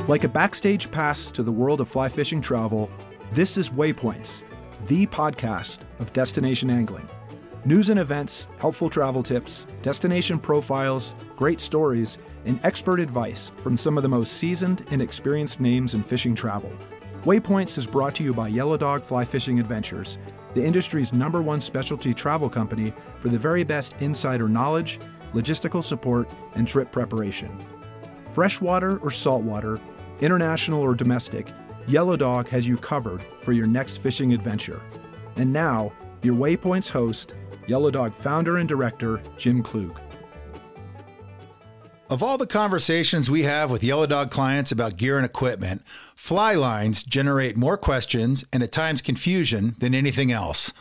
Like a backstage pass to the world of fly fishing travel, this is Waypoints, the podcast of destination angling. News and events, helpful travel tips, destination profiles, great stories, and expert advice from some of the most seasoned and experienced names in fishing travel. Waypoints is brought to you by Yellow Dog Fly Fishing Adventures, the industry's #1 specialty travel company for the very best insider knowledge, logistical support, and trip preparation. Freshwater or saltwater, international or domestic, Yellow Dog has you covered for your next fishing adventure. And now, your Waypoints host, Yellow Dog founder and director, Jim Klug. Of all the conversations we have with Yellow Dog clients about gear and equipment, fly lines generate more questions and at times confusion than anything else.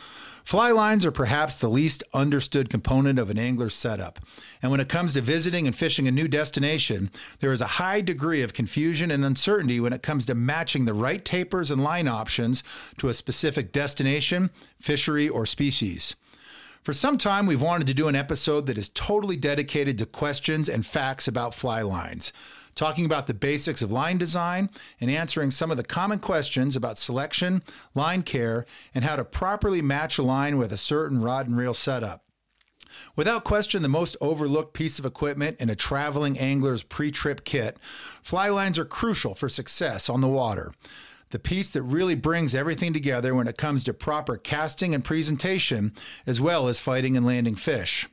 Fly lines are perhaps the least understood component of an angler's setup. And when it comes to visiting and fishing a new destination, there is a high degree of confusion and uncertainty when it comes to matching the right tapers and line options to a specific destination, fishery, or species. For some time, we've wanted to do an episode that is totally dedicated to questions and facts about fly lines, talking about the basics of line design and answering some of the common questions about selection, line care, and how to properly match a line with a certain rod and reel setup. Without question, the most overlooked piece of equipment in a traveling angler's pre-trip kit, fly lines are crucial for success on the water. The piece that really brings everything together when it comes to proper casting and presentation, as well as fighting and landing fish.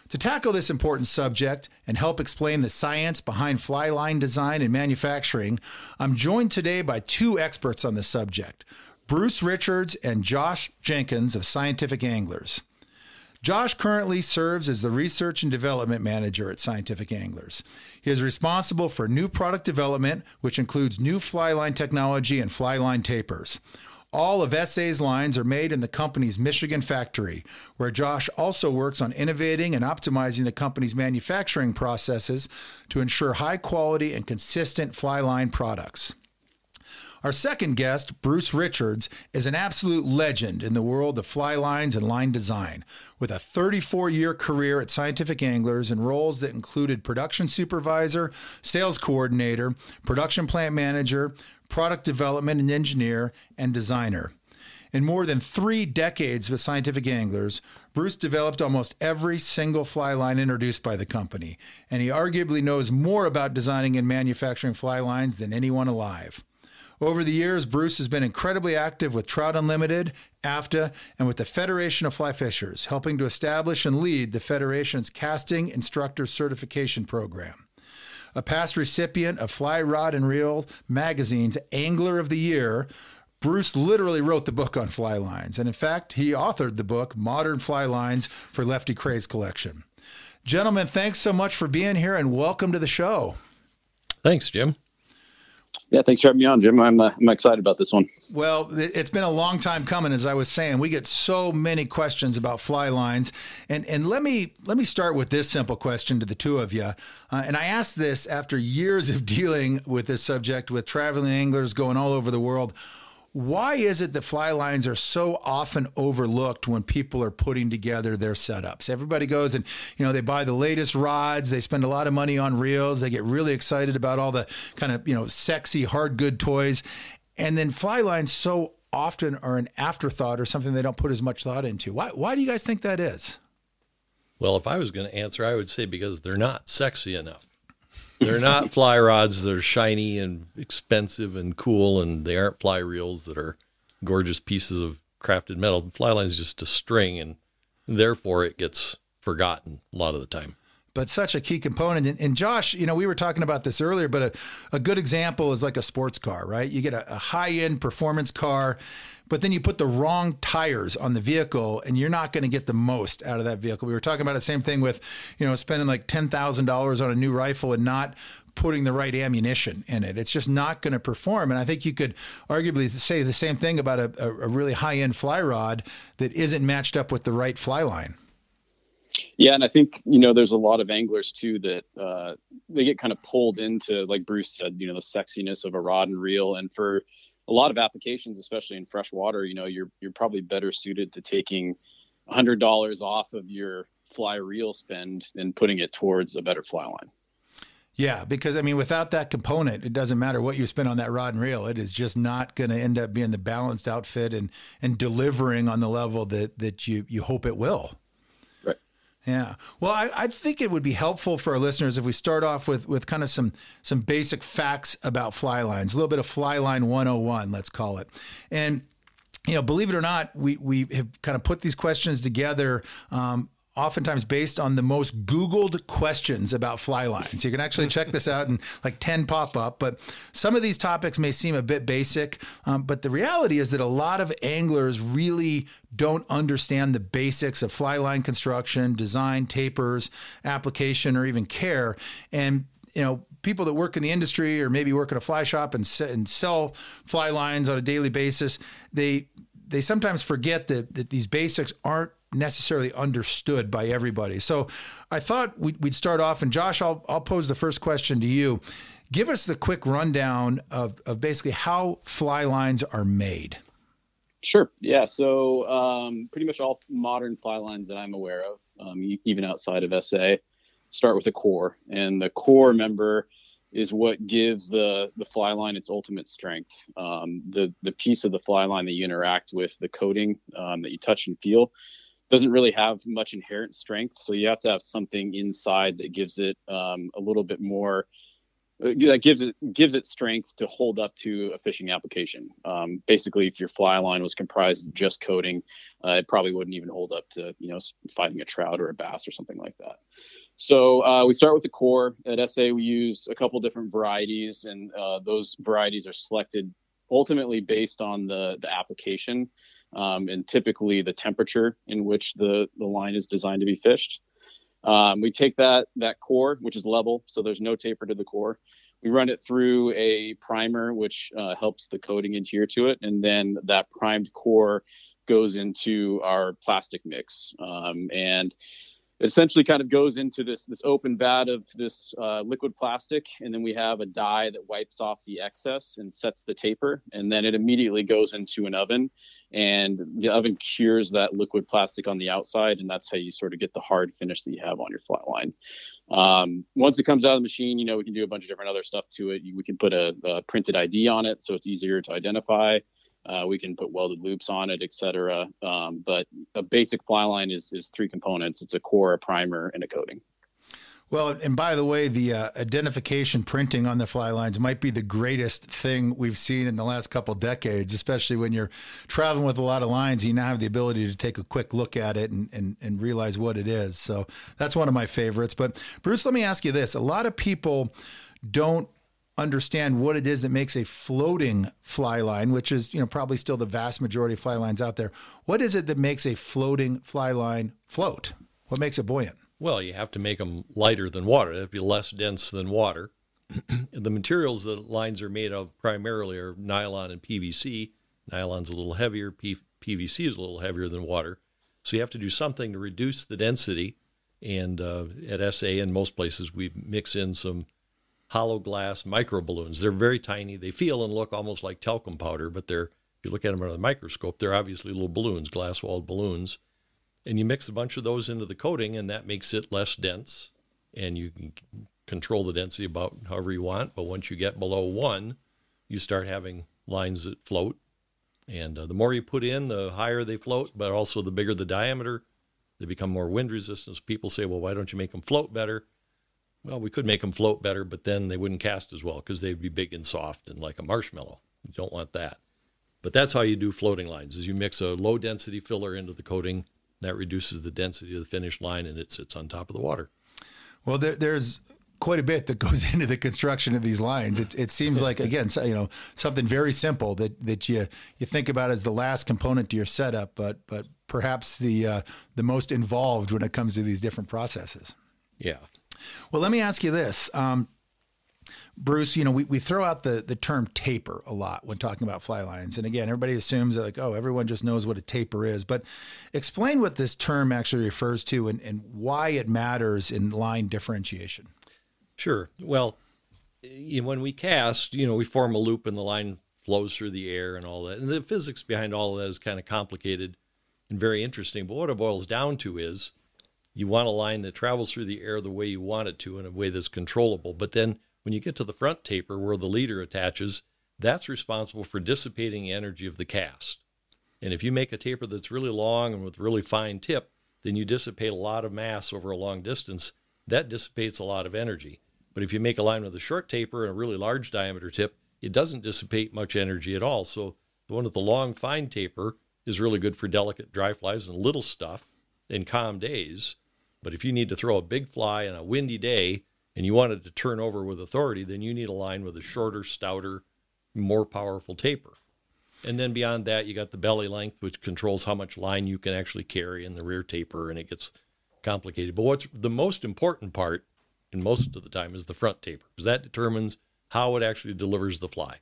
To tackle this important subject and help explain the science behind fly line design and manufacturing, I'm joined today by two experts on the subject, Bruce Richards and Josh Jenkins of Scientific Anglers. Josh currently serves as the Research and Development Manager at Scientific Anglers. He is responsible for new product development, which includes new fly line technology and fly line tapers. All of SA's lines are made in the company's Michigan factory, where Josh also works on innovating and optimizing the company's manufacturing processes to ensure high quality and consistent fly line products. Our second guest, Bruce Richards, is an absolute legend in the world of fly lines and line design, with a 34-year career at Scientific Anglers in roles that included production supervisor, sales coordinator, production plant manager, product development and engineer, and designer. In more than 3 decades with Scientific Anglers, Bruce developed almost every single fly line introduced by the company, and he arguably knows more about designing and manufacturing fly lines than anyone alive. Over the years, Bruce has been incredibly active with Trout Unlimited, AFTA, and with the Federation of Fly Fishers, helping to establish and lead the Federation's Casting Instructor Certification Program. A past recipient of Fly Rod and Reel magazine's Angler of the Year, Bruce literally wrote the book on fly lines, and in fact, he authored the book Modern Fly Lines for Lefty Kreh's collection. Gentlemen, thanks so much for being here, and welcome to the show. Thanks, Jim. Yeah, thanks for having me on, Jim. I'm excited about this one. Well, it's been a long time coming, as I was saying. We get so many questions about fly lines. And let me start with this simple question to the two of you. And I asked this after years of dealing with this subject with traveling anglers going all over the world. Why is it that fly lines are so often overlooked when people are putting together their setups? Everybody goes and, they buy the latest rods. They spend a lot of money on reels. They get really excited about all the kind of, sexy hard good toys. And then fly lines so often are an afterthought or something they don't put as much thought into. Why do you guys think that is? Well, if I was going to answer, I would say because they're not sexy enough. They're not fly rods that are shiny and expensive and cool, and they aren't fly reels that are gorgeous pieces of crafted metal. Fly line is just a string, and therefore it gets forgotten a lot of the time. But such a key component. And Josh, we were talking about this earlier, but a good example is like a sports car, right? You get a high-end performance car, but then you put the wrong tires on the vehicle and you're not going to get the most out of that vehicle. We were talking about the same thing with, spending like $10,000 on a new rifle and not putting the right ammunition in it. It's just not going to perform. And I think you could arguably say the same thing about a really high-end fly rod that isn't matched up with the right fly line. Yeah, and I think, there's a lot of anglers too that they get kind of pulled into, like Bruce said, the sexiness of a rod and reel. And for a lot of applications, especially in freshwater, you're probably better suited to taking $100 off of your fly reel spend and putting it towards a better fly line. Yeah, because I mean, without that component, it doesn't matter what you spend on that rod and reel. It is just not going to end up being the balanced outfit and delivering on the level that you hope it will. Right. Yeah. Well, I think it would be helpful for our listeners if we start off with kind of some basic facts about fly lines, a little bit of fly line 101, let's call it. And, believe it or not, we have kind of put these questions together, oftentimes based on the most Googled questions about fly lines. You can actually check this out and like 10 pop up, but some of these topics may seem a bit basic. But the reality is that a lot of anglers really don't understand the basics of fly line construction, design, tapers, application, or even care. And, people that work in the industry or maybe work at a fly shop and sell fly lines on a daily basis, they sometimes forget that these basics aren't necessarily understood by everybody. So I thought we'd start off, and Josh, I'll pose the first question to you. Give us the quick rundown of basically how fly lines are made. Sure. Yeah. So pretty much all modern fly lines that I'm aware of, even outside of SA, start with a core, and the core member is what gives the fly line its ultimate strength. The piece of the fly line that you interact with, the coating that you touch and feel, doesn't really have much inherent strength. So you have to have something inside that gives it a little bit more, that gives it strength to hold up to a fishing application. Basically, if your fly line was comprised of just coating, it probably wouldn't even hold up to, fighting a trout or a bass or something like that. So we start with the core. At SA, we use a couple different varieties, and those varieties are selected ultimately based on the application. And typically the temperature in which the line is designed to be fished. We take that core, which is level, so there's no taper to the core. We run it through a primer, which helps the coating adhere to it. And then that primed core goes into our plastic mix. And essentially kind of goes into this open vat of this liquid plastic, and then we have a dye that wipes off the excess and sets the taper, and then it immediately goes into an oven, and the oven cures that liquid plastic on the outside, and that's how you sort of get the hard finish that you have on your flat line. Once it comes out of the machine, we can do a bunch of different other stuff to it. We can put a printed ID on it so it's easier to identify. We can put welded loops on it, etc. But a basic fly line is three components. It's a core, a primer, and a coating. Well, and by the way, the identification printing on the fly lines might be the greatest thing we've seen in the last couple decades, especially when you're traveling with a lot of lines. You now have the ability to take a quick look at it and realize what it is. So that's one of my favorites. But Bruce, let me ask you this. A lot of people don't understand what it is that makes a floating fly line, which is, probably still the vast majority of fly lines out there. What is it that makes a floating fly line float? What makes it buoyant? Well, you have to make them lighter than water. They have to be less dense than water. The materials that lines are made of primarily are nylon and PVC. Nylon's a little heavier. PVC is a little heavier than water. So you have to do something to reduce the density. And at SA and most places, we mix in some hollow glass micro balloons. They're very tiny. They feel and look almost like talcum powder, but if you look at them under the microscope, they're obviously little balloons, glass-walled balloons. And you mix a bunch of those into the coating, and that makes it less dense. And you can control the density about however you want. But once you get below 1, you start having lines that float. And the more you put in, the higher they float, but also the bigger the diameter, they become more wind resistant. People say, well, why don't you make them float better? Well, we could make them float better, but then they wouldn't cast as well because they'd be big and soft and like a marshmallow. You don't want that. But that's how you do floating lines, is you mix a low-density filler into the coating. That reduces the density of the finished line, and it sits on top of the water. Well, there's quite a bit that goes into the construction of these lines. It seems like, again, something very simple that you think about as the last component to your setup, but perhaps the most involved when it comes to these different processes. Yeah. Well, let me ask you this. Bruce, we throw out the term taper a lot when talking about fly lines. And again, everybody assumes that everyone just knows what a taper is. But explain what this term actually refers to and why it matters in line differentiation. Sure. Well, when we cast, we form a loop and the line flows through the air and all that. And the physics behind all of that is kind of complicated and very interesting. But what it boils down to is You want a line that travels through the air the way you want it to in a way that's controllable. But then when you get to the front taper where the leader attaches, that's responsible for dissipating the energy of the cast. And if you make a taper that's really long and with really fine tip, then you dissipate a lot of mass over a long distance. That dissipates a lot of energy. But if you make a line with a short taper and a really large diameter tip, it doesn't dissipate much energy at all. So the one with the long, fine taper is really good for delicate dry flies and little stuff in calm days. But if you need to throw a big fly on a windy day and you want it to turn over with authority, then you need a line with a shorter, stouter, more powerful taper. And then beyond that, you got the belly length, which controls how much line you can actually carry in the rear taper, and it gets complicated. But what's the most important part, and most of the time, is the front taper, because that determines how it actually delivers the fly.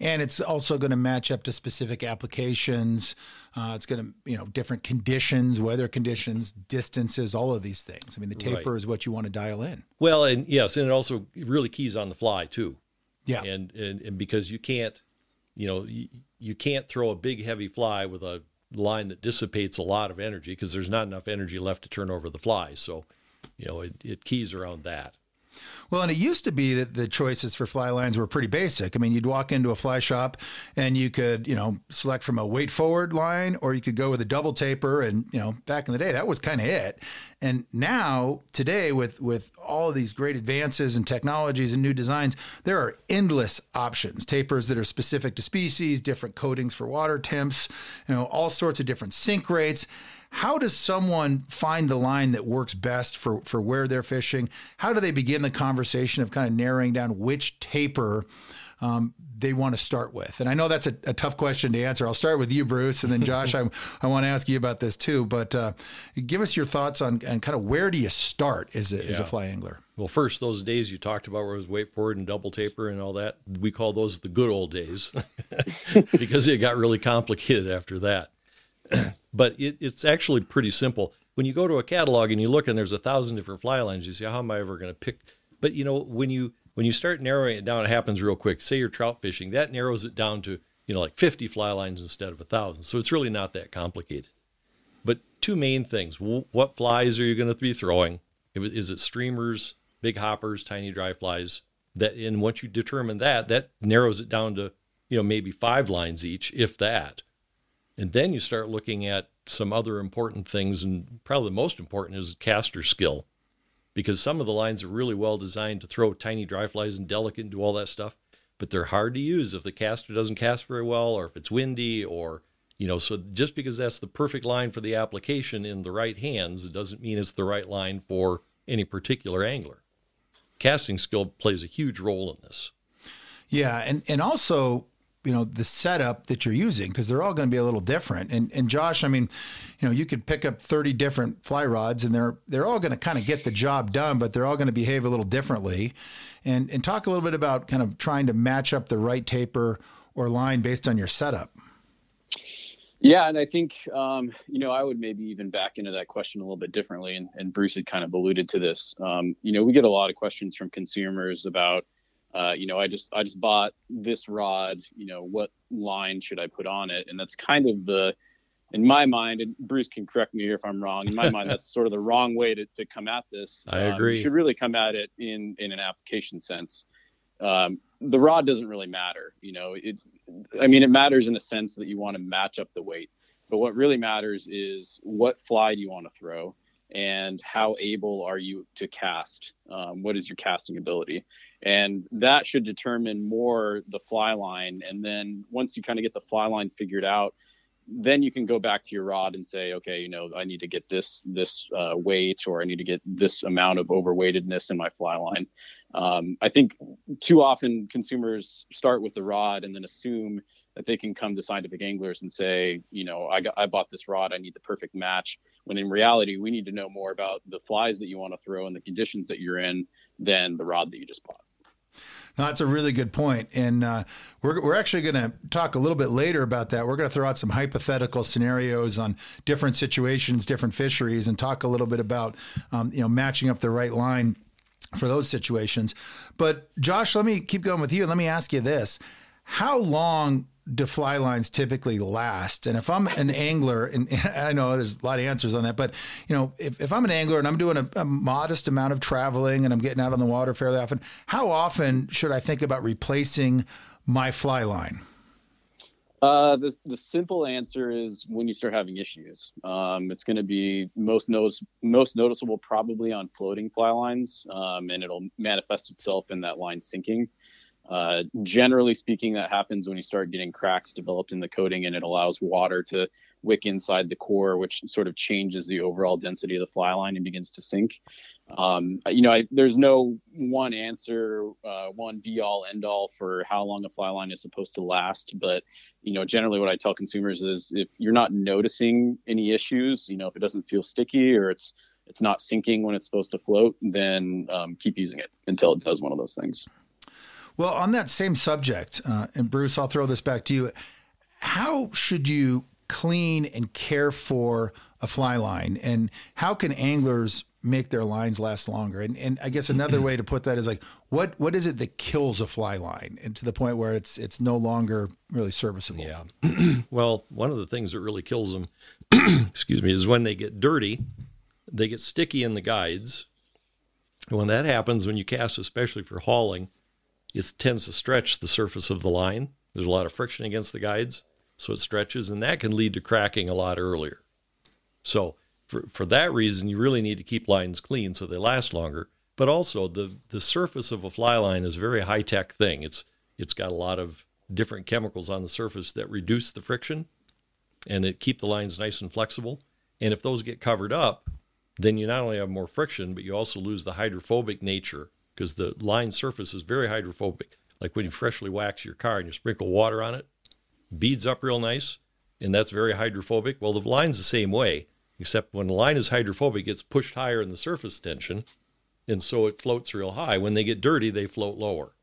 And it's also going to match up to specific applications. It's going to, different conditions, weather conditions, distances, all of these things. I mean, the taper is what you want to dial in. Well, and yes, and it also really keys on the fly too. Yeah. And because you can't, you can't throw a big heavy fly with a line that dissipates a lot of energy because there's not enough energy left to turn over the fly. So, it keys around that. Well, and it used to be that the choices for fly lines were pretty basic. I mean, you'd walk into a fly shop and you could, select from a weight forward line, or you could go with a double taper. And, back in the day, that was kind of it. And now, today, with all of these great advances and technologies and new designs, there are endless options. Tapers that are specific to species, different coatings for water temps, all sorts of different sink rates. How does someone find the line that works best for where they're fishing? How do they begin the conversation of kind of narrowing down which taper they want to start with? And I know that's a tough question to answer. I'll start with you, Bruce, and then Josh, I want to ask you about this too. But give us your thoughts on kind of where do you start as a fly angler? Well, first, those days you talked about where it was weight forward and double taper and all that, we call those the good old days because it got really complicated after that. But it's actually pretty simple. When you go to a catalog and you look and there's 1,000 different fly lines, you say, how am I ever going to pick? But, when you start narrowing it down, it happens real quick. Say you're trout fishing, that narrows it down to, like 50 fly lines instead of 1,000. So it's really not that complicated. But two main things. What flies are you going to be throwing? Is it streamers, big hoppers, tiny dry flies? And once you determine that narrows it down to, maybe 5 lines each, if that. And then you start looking at some other important things, and probably the most important is caster skill, because some of the lines are really well designed to throw tiny dry flies and delicate and do all that stuff, but they're hard to use if the caster doesn't cast very well, or if it's windy, or, so just because that's the perfect line for the application in the right hands, it doesn't mean it's the right line for any particular angler. Casting skill plays a huge role in this. Yeah, and also, the setup that you're using, because they're all going to be a little different. And Josh, I mean, you could pick up 30 different fly rods and they're all going to kind of get the job done, but they're all going to behave a little differently. And talk a little bit about kind of trying to match up the right taper or line based on your setup. Yeah, and I think, I would maybe even back into that question a little bit differently. And Bruce had kind of alluded to this. We get a lot of questions from consumers about, I just bought this rod, what line should I put on it? And that's kind of in my mind, and Bruce can correct me here if I'm wrong, in my mind, that's sort of the wrong way to come at this. I agree. You should really come at it in an application sense. The rod doesn't really matter. It matters in the sense that you want to match up the weight, but what really matters is what fly do you want to throw and how able are you to cast? What is your casting ability? And that should determine more the fly line. And then once you kind of get the fly line figured out, then you can go back to your rod and say, okay, I need to get this weight, or I need to get this amount of overweightedness in my fly line. I think too often consumers start with the rod and then assume that they can come to scientific anglers and say, I bought this rod, I need the perfect match. When in reality, we need to know more about the flies that you want to throw and the conditions that you're in than the rod that you just bought. No, that's a really good point. And we're actually going to talk a little bit later about that. We're going to throw out some hypothetical scenarios on different situations, different fisheries, and talk a little bit about, matching up the right line for those situations. But Josh, let me keep going with you. Let me ask you this. How long do fly lines typically last? And if I'm an angler, and I know there's a lot of answers on that, but if I'm an angler and I'm doing a modest amount of traveling and I'm getting out on the water fairly often, how often should I think about replacing my fly line? The simple answer is when you start having issues. It's going to be most noticeable probably on floating fly lines, and it'll manifest itself in that line sinking. Generally speaking, that happens when you start getting cracks developed in the coating, and it allows water to wick inside the core, which sort of changes the overall density of the fly line and begins to sink. There's no one answer, one be all end all for how long a fly line is supposed to last. But, generally what I tell consumers is if you're not noticing any issues, if it doesn't feel sticky or it's not sinking when it's supposed to float, then keep using it until it does one of those things. Well, on that same subject, and Bruce, I'll throw this back to you. How should you clean and care for a fly line, and how can anglers make their lines last longer? And I guess another way to put that is like, what is it that kills a fly line, and to the point where it's no longer really serviceable? Yeah. Well, one of the things that really kills them, excuse me, is when they get dirty, they get sticky in the guides. And when that happens, when you cast, especially for hauling, it tends to stretch the surface of the line. There's a lot of friction against the guides, so it stretches, and that can lead to cracking a lot earlier. So for that reason, you really need to keep lines clean so they last longer. But also, the surface of a fly line is a very high-tech thing. It's got a lot of different chemicals on the surface that reduce the friction, and it keep the lines nice and flexible. And if those get covered up, then you not only have more friction, but you also lose the hydrophobic nature, because the line surface is very hydrophobic. Like when you freshly wax your car and you sprinkle water on it, beads up real nice, and that's very hydrophobic. Well, the line's the same way, except when the line is hydrophobic, it gets pushed higher in the surface tension, and so it floats real high. When they get dirty, they float lower.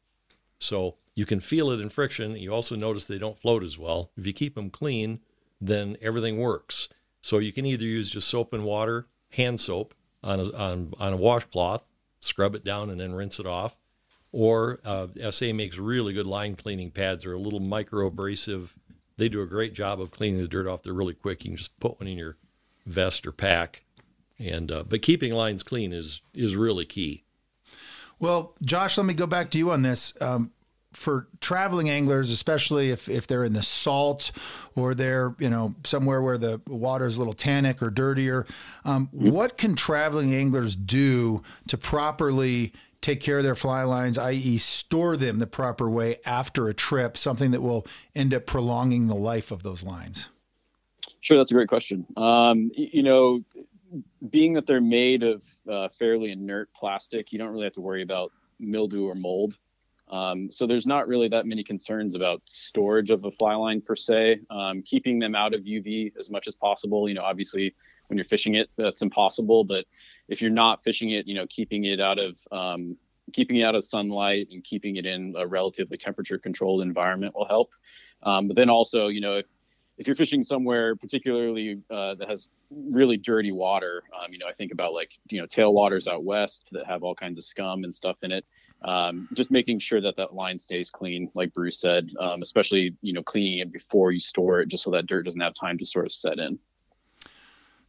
So you can feel it in friction. You also notice they don't float as well. If you keep them clean, then everything works. So you can either use just soap and water, hand soap, on a washcloth, scrub it down and then rinse it off. Or SA makes really good line cleaning pads. They're a little micro abrasive. They do a great job of cleaning the dirt off. They're really quick. You can just put one in your vest or pack. And but keeping lines clean is really key. Well, Josh, let me go back to you on this. For traveling anglers, especially if they're in the salt or they're somewhere where the water is a little tannic or dirtier, what can traveling anglers do to properly take care of their fly lines, i.e. store them the proper way after a trip, something that will end up prolonging the life of those lines? Sure, that's a great question. Being that they're made of fairly inert plastic, you don't really have to worry about mildew or mold. So there's not really that many concerns about storage of a fly line per se. Keeping them out of UV as much as possible. Obviously when you're fishing it, that's impossible. But if you're not fishing it, keeping it out of sunlight and keeping it in a relatively temperature controlled environment will help. But then also, if you're fishing somewhere particularly that has really dirty water, I think about tailwaters out west that have all kinds of scum and stuff in it. Just making sure that line stays clean, like Bruce said, especially, cleaning it before you store it, just so that dirt doesn't have time to sort of set in.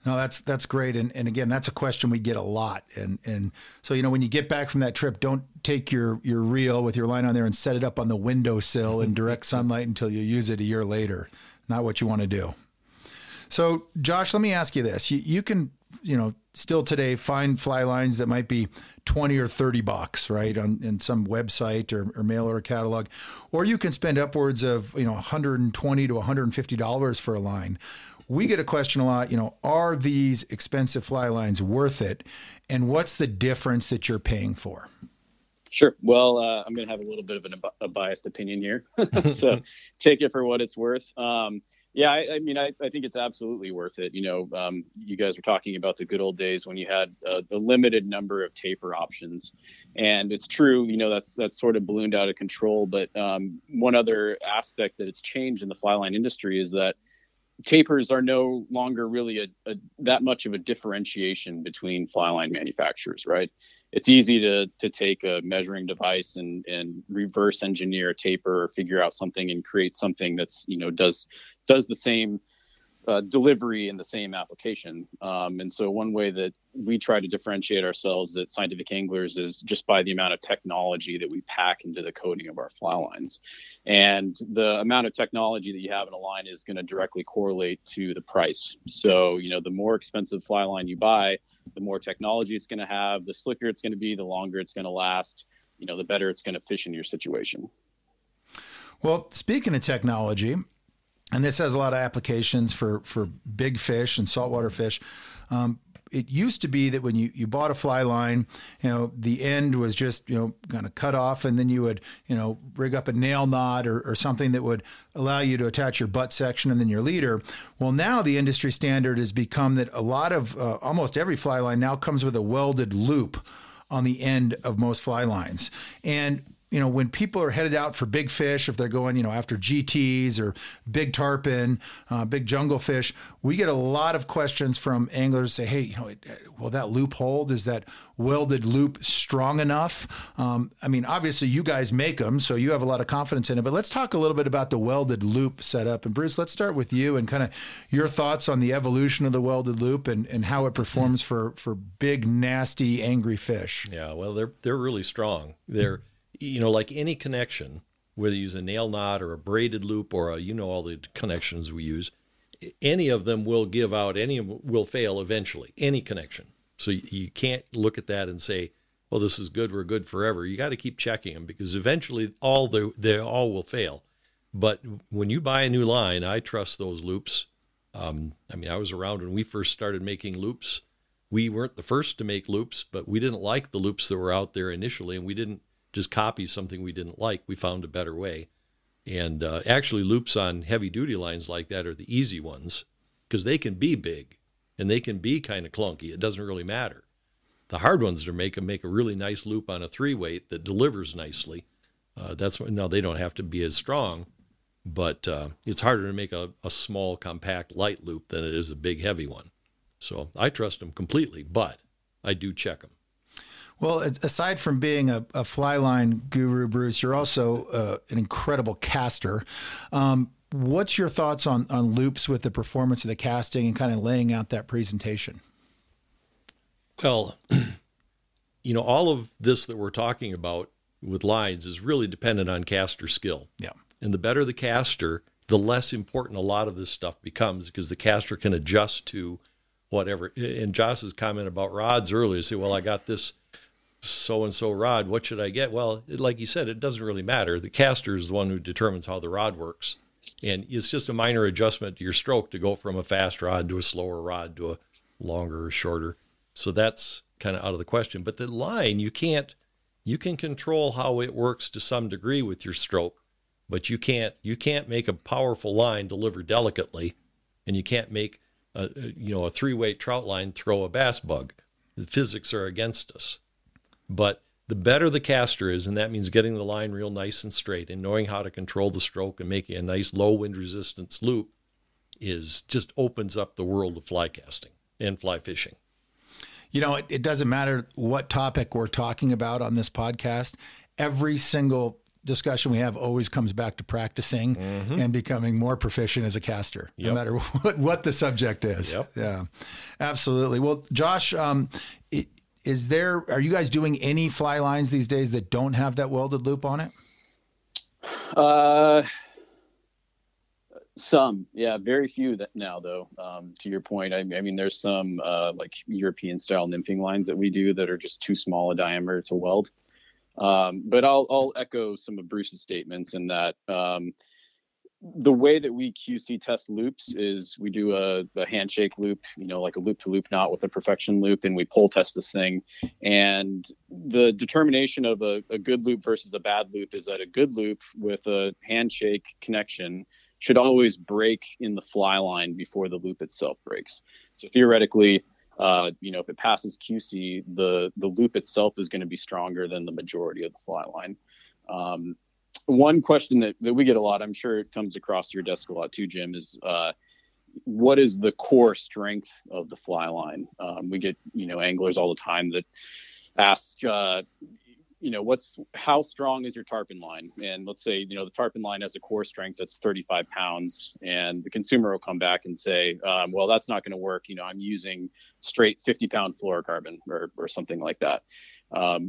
No, that's great. And again, that's a question we get a lot. And so, when you get back from that trip, don't take your reel with your line on there and set it up on the windowsill in direct sunlight until you use it a year later. Not what you want to do. So, Josh, let me ask you this. You can, still today find fly lines that might be $20 or $30, right, in some website or mail order catalog, or you can spend upwards of, $120 to $150 for a line. We get a question a lot, are these expensive fly lines worth it? And what's the difference that you're paying for? Sure. Well, I'm going to have a little bit of a biased opinion here, so take it for what it's worth. Yeah, I think it's absolutely worth it. You guys were talking about the good old days when you had the limited number of taper options, and it's true. That's sort of ballooned out of control. But one other aspect that it's changed in the fly line industry is that tapers are no longer really that much of a differentiation between fly line manufacturers, right? It's easy to take a measuring device and reverse engineer a taper or figure out something and create something that's, does the same delivery in the same application. And so one way that we try to differentiate ourselves at Scientific Anglers is just by the amount of technology that we pack into the coating of our fly lines. And the amount of technology that you have in a line is going to directly correlate to the price. So, the more expensive fly line you buy, the more technology it's going to have, the slicker it's going to be, the longer it's going to last, the better it's going to fish in your situation. Well, speaking of technology, and this has a lot of applications for big fish and saltwater fish. It used to be that when you bought a fly line, the end was just, kind of cut off, and then you would, rig up a nail knot or something that would allow you to attach your butt section and then your leader. Well, now the industry standard has become that a lot of, almost every fly line now comes with a welded loop on the end of most fly lines. And when people are headed out for big fish, if they're going, after GTs or big tarpon, big jungle fish, we get a lot of questions from anglers say, hey, will that loop hold? Is that welded loop strong enough? Obviously you guys make them, so you have a lot of confidence in it, but let's talk a little bit about the welded loop setup. And Bruce, let's start with you and kind of your thoughts on the evolution of the welded loop and how it performs for big, nasty, angry fish. Yeah, well, they're really strong. They're, like any connection, whether you use a nail knot or a braided loop or all the connections we use, any of them will give out, any of them will fail eventually, any connection. So you can't look at that and say, well, this is good, we're good forever. You got to keep checking them because eventually they all will fail. But when you buy a new line, I trust those loops. I was around when we first started making loops. We weren't the first to make loops, but we didn't like the loops that were out there initially, and we didn't just copy something we didn't like. We found a better way. And actually loops on heavy duty lines like that are the easy ones because they can be big and they can be kind of clunky. It doesn't really matter. The hard ones are make a really nice loop on a 3-weight that delivers nicely. Now they don't have to be as strong, but it's harder to make a small, compact, light loop than it is a big, heavy one. So I trust them completely, but I do check them. Well, aside from being a fly line guru, Bruce, you're also an incredible caster. What's your thoughts on loops with the performance of the casting and kind of laying out that presentation? Well, all of this that we're talking about with lines is really dependent on caster skill. Yeah. And the better the caster, the less important a lot of this stuff becomes because the caster can adjust to whatever. And Josh's comment about rods earlier, say, well, I got this so-and-so rod, what should I get? Well, like you said, it doesn't really matter. The caster is the one who determines how the rod works. And it's just a minor adjustment to your stroke to go from a fast rod to a slower rod to a longer or shorter. So that's kind of out of the question. But the line, you can control how it works to some degree with your stroke, but you can't make a powerful line deliver delicately, and you can't make a 3-weight trout line throw a bass bug. The physics are against us. But the better the caster is, and that means getting the line real nice and straight and knowing how to control the stroke and making a nice low wind resistance loop just opens up the world of fly casting and fly fishing. It doesn't matter what topic we're talking about on this podcast. Every single discussion we have always comes back to practicing and becoming more proficient as a caster, no matter what the subject is. Yep. Yeah, absolutely. Well, Josh, are you guys doing any fly lines these days that don't have that welded loop on it? Some, yeah, very few that now though. To your point, I mean, there's some like European style nymphing lines that we do that are just too small a diameter to weld. But I'll echo some of Bruce's statements in that the way that we QC test loops is we do a handshake loop, like a loop to loop knot with a perfection loop, and we pull test this thing. And the determination of a good loop versus a bad loop is that a good loop with a handshake connection should always break in the fly line before the loop itself breaks. So theoretically, if it passes QC, the loop itself is going to be stronger than the majority of the fly line. One question that we get a lot, I'm sure it comes across your desk a lot too, Jim, is, what is the core strength of the fly line? We get, anglers all the time that ask, how strong is your tarpon line? And let's say, the tarpon line has a core strength that's 35 pounds, and the consumer will come back and say, well, that's not going to work. I'm using straight 50-pound fluorocarbon or something like that.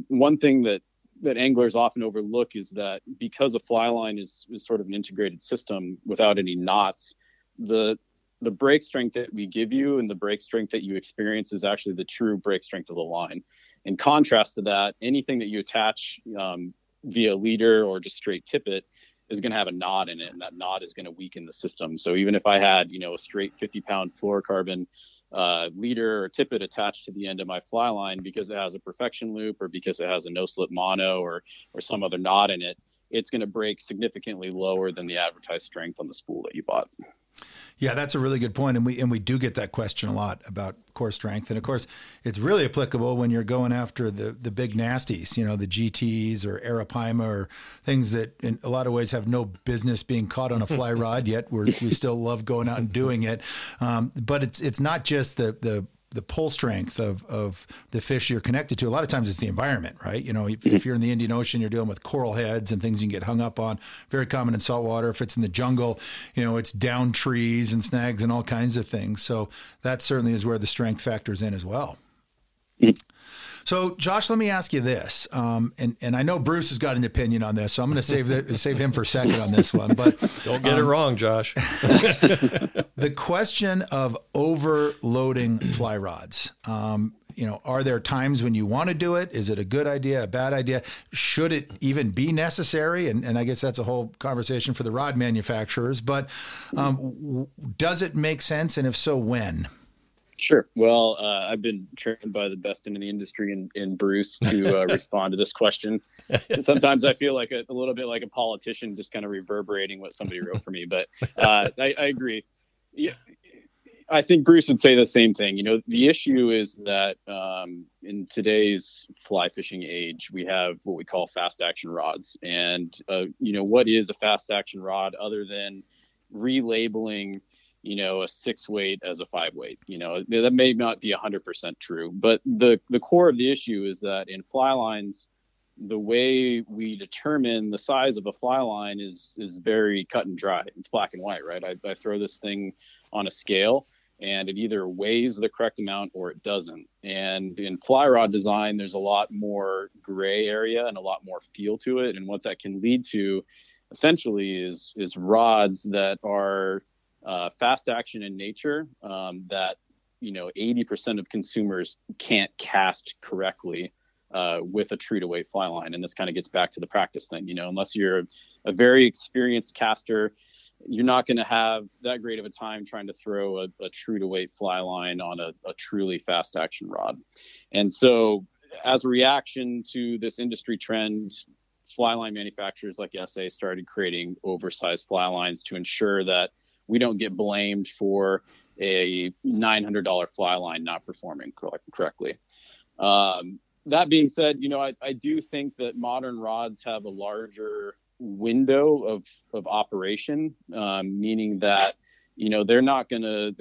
One thing that anglers often overlook is that because a fly line is sort of an integrated system without any knots, the break strength that we give you and the break strength that you experience is actually the true break strength of the line. In contrast to that, anything that you attach via leader or just straight tippet is going to have a knot in it, and that knot is going to weaken the system. So even if I had, a straight 50-pound fluorocarbon leader or tippet attached to the end of my fly line, because it has a perfection loop or because it has a no-slip mono or some other knot in it, it's going to break significantly lower than the advertised strength on the spool that you bought. Yeah, that's a really good point. And we do get that question a lot about core strength. And of course, it's really applicable when you're going after the big nasties, the GTs or Arapaima or things that in a lot of ways have no business being caught on a fly rod, yet we still love going out and doing it. But it's not just the pull strength of the fish you're connected to. A lot of times it's the environment, right? If you're in the Indian Ocean, you're dealing with coral heads and things you can get hung up on. Very common in saltwater. If it's in the jungle, it's down trees and snags and all kinds of things. So that certainly is where the strength factors in as well. So, Josh, let me ask you this, and I know Bruce has got an opinion on this, so I'm going to save him for a second on this one. But don't get it wrong, Josh. The question of overloading fly rods. Are there times when you want to do it? Is it a good idea, a bad idea? Should it even be necessary? And I guess that's a whole conversation for the rod manufacturers. But does it make sense, and if so, when? Sure. Well, I've been trained by the best in the industry in Bruce to respond to this question. And sometimes I feel like a little bit like a politician, just kind of reverberating what somebody wrote for me. But I agree. Yeah, I think Bruce would say the same thing. The issue is that in today's fly fishing age, we have what we call fast action rods. And, what is a fast action rod other than relabeling a 6-weight as a 5-weight? That may not be 100% true, but the core of the issue is that in fly lines, the way we determine the size of a fly line is very cut and dry. It's black and white, right? I throw this thing on a scale and it either weighs the correct amount or it doesn't. And in fly rod design, there's a lot more gray area and a lot more feel to it. And what that can lead to essentially is rods that are fast action in nature, that 80% of consumers can't cast correctly with a true to weight fly line. And this kind of gets back to the practice thing. Unless you're a very experienced caster, you're not going to have that great of a time trying to throw a true to weight fly line on a truly fast action rod. And so as a reaction to this industry trend, fly line manufacturers like SA started creating oversized fly lines to ensure that we don't get blamed for a $900 fly line not performing correctly. That being said, I do think that modern rods have a larger window of operation, meaning that they're not gonna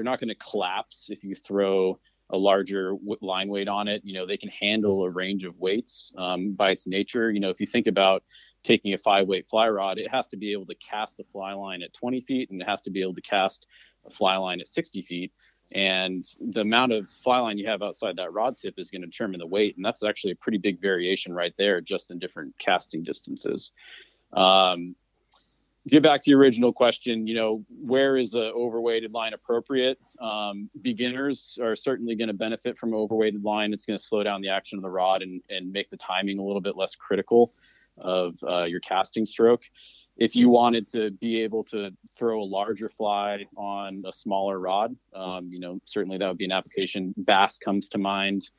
collapse if you throw a larger line weight on it. They can handle a range of weights by its nature. If you think about taking a 5-weight fly rod, it has to be able to cast a fly line at 20 feet and it has to be able to cast a fly line at 60 feet. And the amount of fly line you have outside that rod tip is going to determine the weight. And that's actually a pretty big variation right there, just in different casting distances. Get back to your original question, where is an overweighted line appropriate? Beginners are certainly going to benefit from an overweighted line. It's going to slow down the action of the rod and make the timing a little bit less critical of your casting stroke. If you wanted to be able to throw a larger fly on a smaller rod, certainly that would be an application. Bass comes to mind.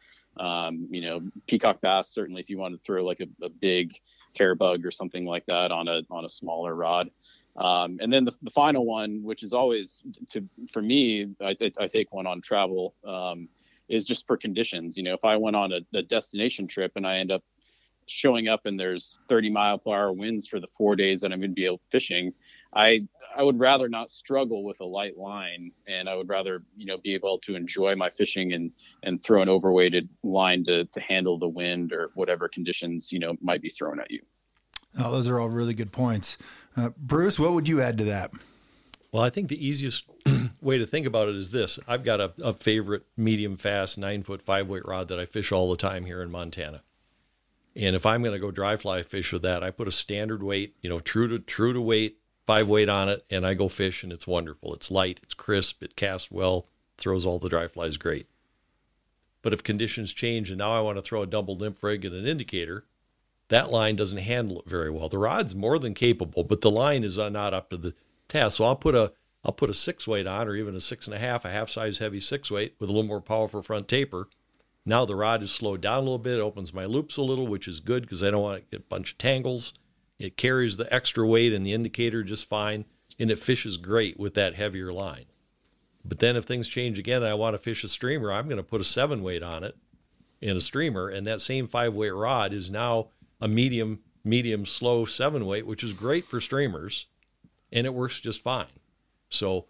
Peacock bass, certainly if you want to throw like a big hair bug or something like that on a smaller rod. And then the final one, which is always for me, I take one on travel, is just for conditions. If I went on a destination trip and I end up showing up and there's 30 mile per hour winds for the 4 days that I'm going to be out fishing, I would rather not struggle with a light line, and I would rather, be able to enjoy my fishing and throw an overweighted line to handle the wind or whatever conditions, might be thrown at you. Oh, those are all really good points. Bruce, what would you add to that? Well, I think the easiest way to think about it is this. I've got a favorite medium fast 9-foot 5-weight rod that I fish all the time here in Montana. And if I'm going to go dry fly fish with that, I put a standard weight, true to weight 5-weight on it, and I go fish, and it's wonderful. It's light, it's crisp, it casts well, throws all the dry flies great. But if conditions change and now I want to throw a double nymph rig and an indicator, that line doesn't handle it very well. The rod's more than capable, but the line is not up to the task. So I'll put a 6-weight on, or even a 6.5, a half-size heavy 6-weight with a little more powerful front taper. Now the rod is slowed down a little bit. It opens my loops a little, which is good because I don't want to get a bunch of tangles. It carries the extra weight and the indicator just fine, and it fishes great with that heavier line. But then if things change again and I want to fish a streamer, I'm going to put a 7-weight on it in a streamer, and that same 5-weight rod is now a medium slow 7-weight, which is great for streamers, and it works just fine. So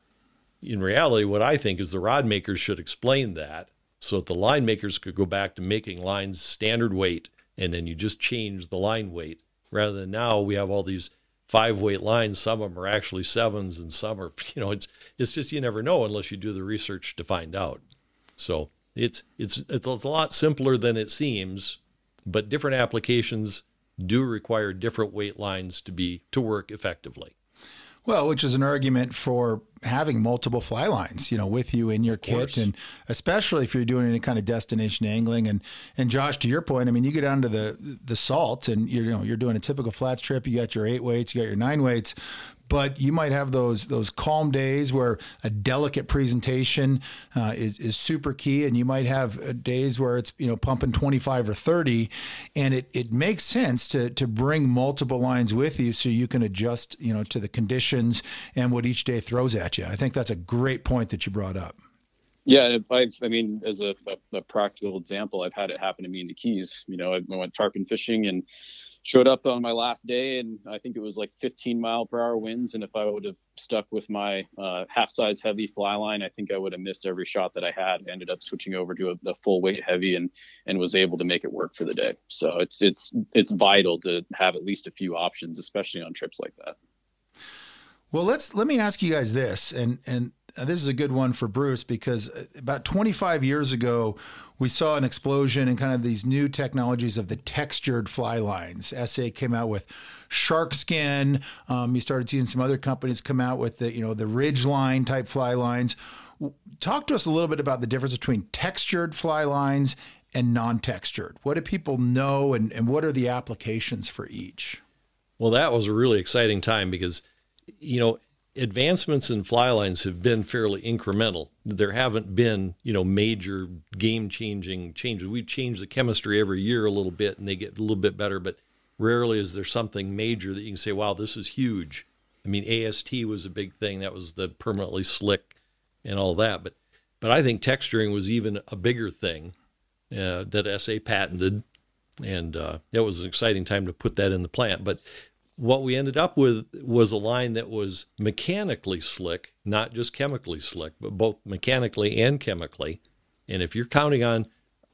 in reality, what I think is the rod makers should explain that so that the line makers could go back to making lines standard weight, and then you just change the line weight. Rather than now, we have all these 5-weight lines. Some of them are actually 7s, and some are, it's just, you never know unless you do the research to find out. So it's a lot simpler than it seems, but different applications do require different weight lines to work effectively. Well, which is an argument for having multiple fly lines, with you in your kit, and especially if you're doing any kind of destination angling. And Josh, to your point, I mean, you get down to the salt, and you're doing a typical flats trip. You got your 8-weights, you got your 9-weights, but you might have those calm days where a delicate presentation is super key, and you might have days where it's pumping 25 or 30, and it makes sense to bring multiple lines with you so you can adjust to the conditions and what each day throws at you. I think that's a great point that you brought up. Yeah, as a practical example, I've had it happen to me in the Keys. I went tarpon fishing and showed up on my last day, and I think it was like 15-mile-per-hour winds. And if I would have stuck with my half-size heavy fly line, I think I would have missed every shot that I had. I ended up switching over to a full weight heavy and was able to make it work for the day. So it's vital to have at least a few options, especially on trips like that. Well, let me ask you guys this, and this is a good one for Bruce, because about 25 years ago, we saw an explosion in kind of these new technologies of the textured fly lines. SA came out with shark skin. You started seeing some other companies come out with the ridge line type fly lines. Talk to us a little bit about the difference between textured fly lines and non-textured. What do people know, and what are the applications for each? Well, that was a really exciting time because advancements in fly lines have been fairly incremental. There haven't been, major game-changing changes. We change the chemistry every year a little bit, and they get a little bit better, but rarely is there something major that you can say, wow, this is huge. I mean, AST was a big thing. That was the permanently slick and all that. But I think texturing was even a bigger thing that SA patented, and it was an exciting time to put that in the plant. But what we ended up with was a line that was mechanically slick, not just chemically slick, but both mechanically and chemically. And if you're counting on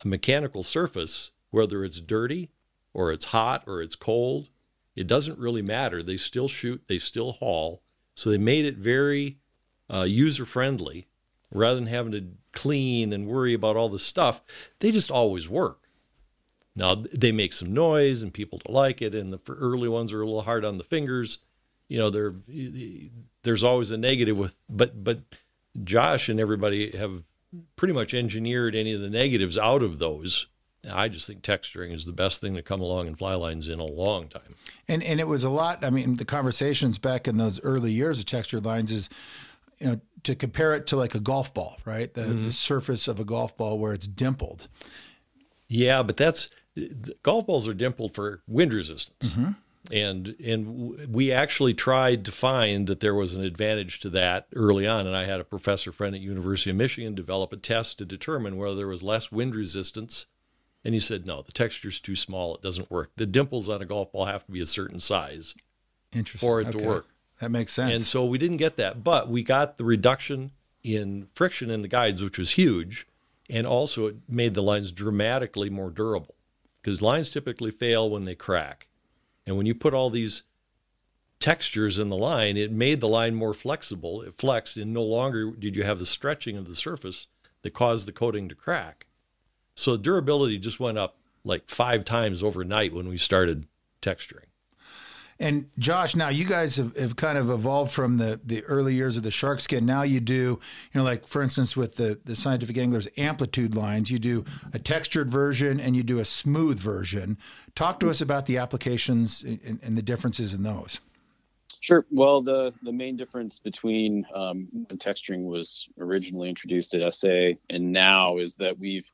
a mechanical surface, whether it's dirty or it's hot or it's cold, it doesn't really matter. They still shoot, they still haul. So they made it very user-friendly. Rather than having to clean and worry about all this stuff, they just always work. Now, they make some noise and people don't like it, and the early ones are a little hard on the fingers. There's always a negative with, but Josh and everybody have pretty much engineered any of the negatives out of those. I just think texturing is the best thing to come along in fly lines in a long time. And it was a lot. I mean, the conversations back in those early years of textured lines is, to compare it to like a golf ball, right? The surface of a golf ball where it's dimpled. Yeah, but golf balls are dimpled for wind resistance. Mm-hmm. And we actually tried to find that there was an advantage to that early on. And I had a professor friend at University of Michigan develop a test to determine whether there was less wind resistance. And he said, no, the texture's too small. It doesn't work. The dimples on a golf ball have to be a certain size for it to work. That makes sense. And so we didn't get that, but we got the reduction in friction in the guides, which was huge. And also it made the lines dramatically more durable, because lines typically fail when they crack. And when you put all these textures in the line, it made the line more flexible. It flexed, and no longer did you have the stretching of the surface that caused the coating to crack. So durability just went up like 5 times overnight when we started texturing. And Josh, now you guys have kind of evolved from the early years of the shark skin. Now you do, like for instance, with the Scientific Anglers amplitude lines, you do a textured version and you do a smooth version. Talk to us about the applications and the differences in those. Sure. Well, the main difference between when texturing was originally introduced at SA and now is that we've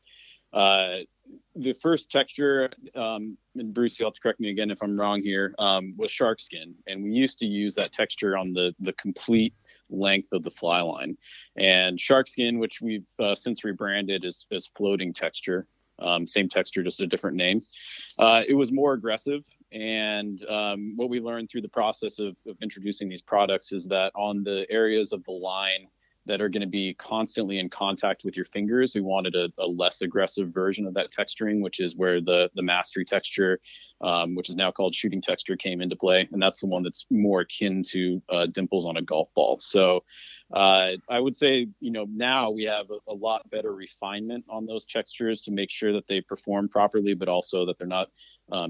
the first texture, and Bruce, you'll have to correct me again if I'm wrong here, was shark skin. And we used to use that texture on the complete length of the fly line. And shark skin, which we've since rebranded as floating texture, same texture, just a different name. It was more aggressive. And what we learned through the process of introducing these products is that on the areas of the line that are going to be constantly in contact with your fingers, we wanted a less aggressive version of that texturing, which is where the mastery texture, which is now called shooting texture, came into play. And that's the one that's more akin to dimples on a golf ball. So I would say, now we have a lot better refinement on those textures to make sure that they perform properly, but also that they're not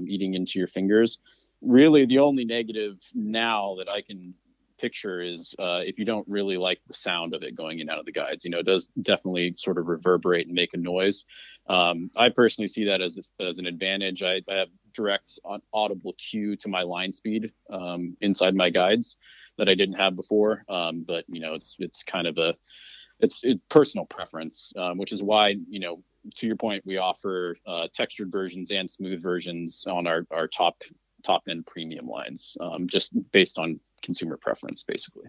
eating into your fingers. Really, the only negative now that I can picture is if you don't really like the sound of it going in and out of the guides. It does definitely sort of reverberate and make a noise. I personally see that as an advantage. I have direct audible cue to my line speed inside my guides that I didn't have before. But it's kind of it's personal preference, which is why, to your point, we offer textured versions and smooth versions on our top end premium lines, just based on consumer preference, basically.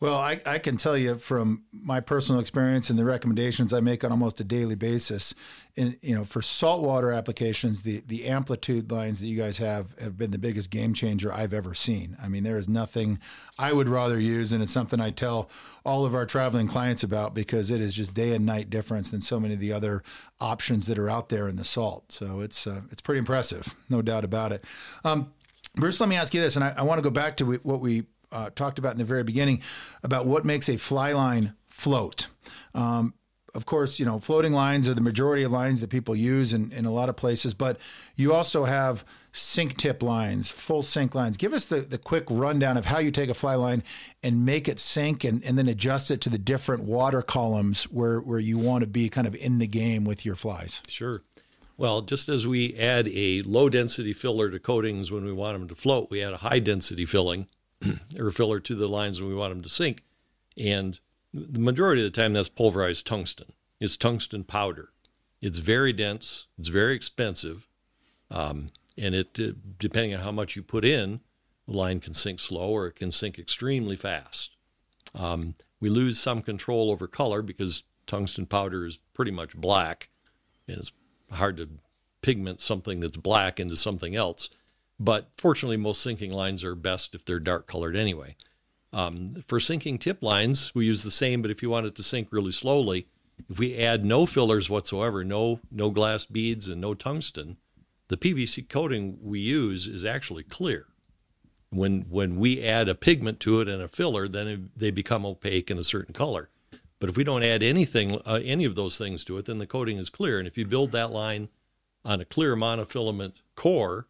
Well, I can tell you from my personal experience and the recommendations I make on almost a daily basis, for saltwater applications, the amplitude lines that you guys have been the biggest game changer I've ever seen. I mean, there is nothing I would rather use, and it's something I tell all of our traveling clients about because it is just day and night difference than so many of the other options that are out there in the salt. So it's pretty impressive, no doubt about it. Bruce, let me ask you this, and I want to go back to what we talked about in the very beginning about what makes a fly line float. Of course, floating lines are the majority of lines that people use in a lot of places, but you also have sink tip lines, full sink lines. Give us the quick rundown of how you take a fly line and make it sink and then adjust it to the different water columns where you want to be kind of in the game with your flies. Sure. Well, just as we add a low-density filler to coatings when we want them to float, we add a high-density filling or filler to the lines when we want them to sink. And the majority of the time, that's pulverized tungsten. It's tungsten powder. It's very dense. It's very expensive. And it depending on how much you put in, the line can sink slow or it can sink extremely fast. We lose some control over color because tungsten powder is pretty much black. And it's hard to pigment something that's black into something else. But fortunately, most sinking lines are best if they're dark colored anyway. For sinking tip lines, we use the same, but if you want it to sink really slowly, if we add no fillers whatsoever, no glass beads and no tungsten, the PVC coating we use is actually clear. When we add a pigment to it and a filler, then they become opaque in a certain color. But if we don't add anything, any of those things to it, then the coating is clear. And if you build that line on a clear monofilament core,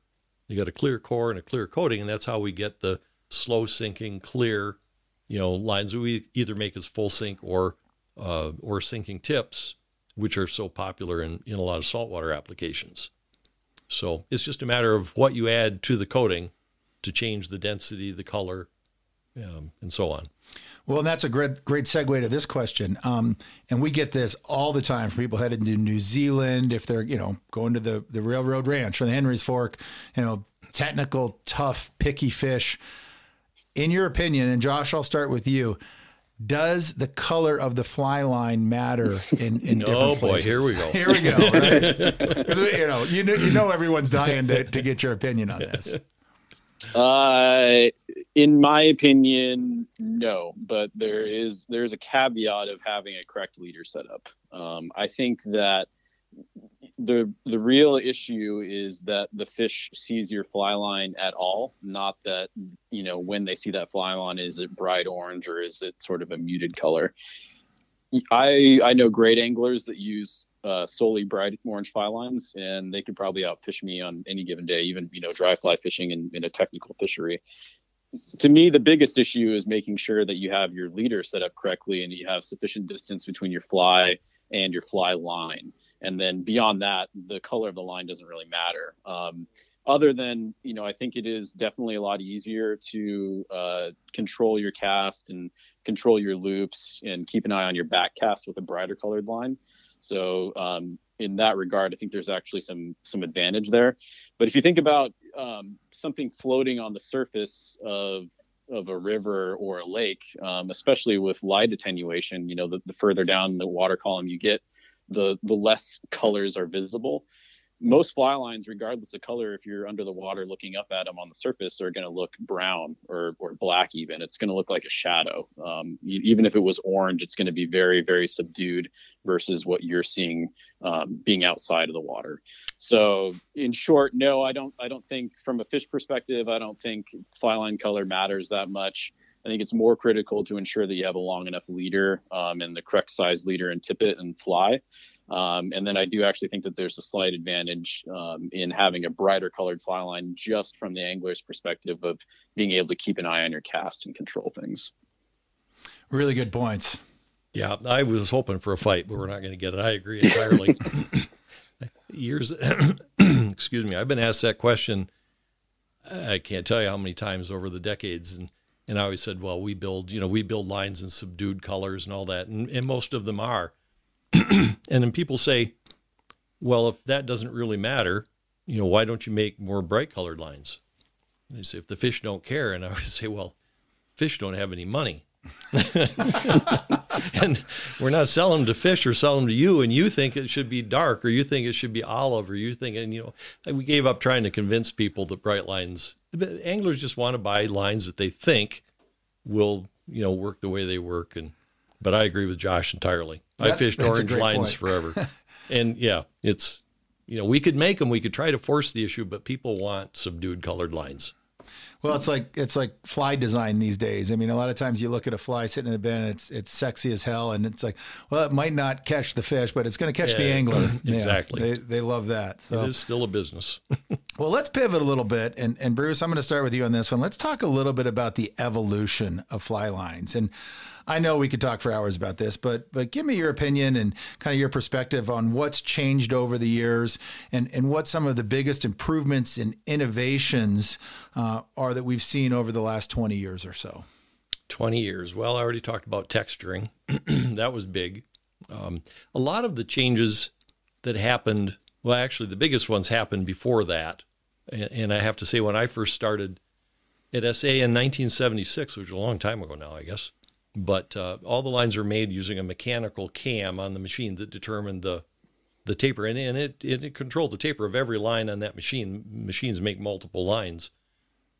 you got a clear core and a clear coating, and that's how we get the slow sinking, clear, lines that we either make as full sink or sinking tips, which are so popular in a lot of saltwater applications. So it's just a matter of what you add to the coating to change the density, the color, and so on. Well, and that's a great segue to this question. And we get this all the time from people headed to New Zealand, if they're, going to the Railroad Ranch or the Henry's Fork, technical, tough, picky fish. In your opinion, and Josh, I'll start with you, does the color of the fly line matter in different places? Oh boy, here we go. Here we go. Right? You know everyone's dying to get your opinion on this. In my opinion, no, but there's a caveat of having a correct leader setup. I think that the real issue is that the fish sees your fly line at all, not that, when they see that fly line, is it bright orange or is it sort of a muted color? I know great anglers that use solely bright orange fly lines, and they could probably outfish me on any given day, even dry fly fishing in a technical fishery. To me, the biggest issue is making sure that you have your leader set up correctly and you have sufficient distance between your fly and your fly line. And then beyond that, the color of the line doesn't really matter. Other than, I think it is definitely a lot easier to control your cast and control your loops and keep an eye on your back cast with a brighter colored line. So in that regard, I think there's actually some advantage there. But if you think about something floating on the surface of a river or a lake, especially with light attenuation, the further down the water column you get, the less colors are visible. Most fly lines, regardless of color, if you're under the water looking up at them on the surface, are going to look brown or black even. It's going to look like a shadow. Even if it was orange, it's going to be very, very subdued versus what you're seeing being outside of the water. So in short, no, I don't think from a fish perspective, I don't think fly line color matters that much. I think it's more critical to ensure that you have a long enough leader and the correct size leader and tippet and fly. And then I do actually think that there's a slight advantage in having a brighter colored fly line just from the angler's perspective of being able to keep an eye on your cast and control things. Really good points. Yeah, I was hoping for a fight, but we're not going to get it. I agree entirely. Excuse me, I've been asked that question. I can't tell you how many times over the decades. And I always said, well, we build lines in subdued colors and all that. And most of them are. And then people say, well, if that doesn't really matter, why don't you make more bright colored lines? And they say, if the fish don't care. And I always say, well, fish don't have any money. And we're not selling them to fish or selling them to you. And you think it should be dark, or you think it should be olive, or you think, and we gave up trying to convince people that bright lines, anglers just want to buy lines that they think will, work the way they work. But I agree with Josh entirely. I fished orange lines forever. And yeah, it's, we could make them, we could try to force the issue, but people want subdued colored lines. Well, it's like fly design these days. I mean, a lot of times you look at a fly sitting in the bin, it's sexy as hell, and it's like, well, it might not catch the fish, but it's going to catch the angler. Exactly. Yeah, they love that. So. It is still a business. Well, let's pivot a little bit, and Bruce, I'm going to start with you on this one. Let's talk a little bit about the evolution of fly lines. And I know we could talk for hours about this, but give me your opinion and kind of your perspective on what's changed over the years and what some of the biggest improvements and innovations are that we've seen over the last 20 years or so. 20 years. Well, I already talked about texturing. That was big. A lot of the changes that happened, well, actually the biggest ones happened before that. And I have to say, when I first started at SA in 1976, which is a long time ago now, I guess, but all the lines are made using a mechanical cam on the machine that determined the taper, and it controlled the taper of every line on that machine. Machines make multiple lines,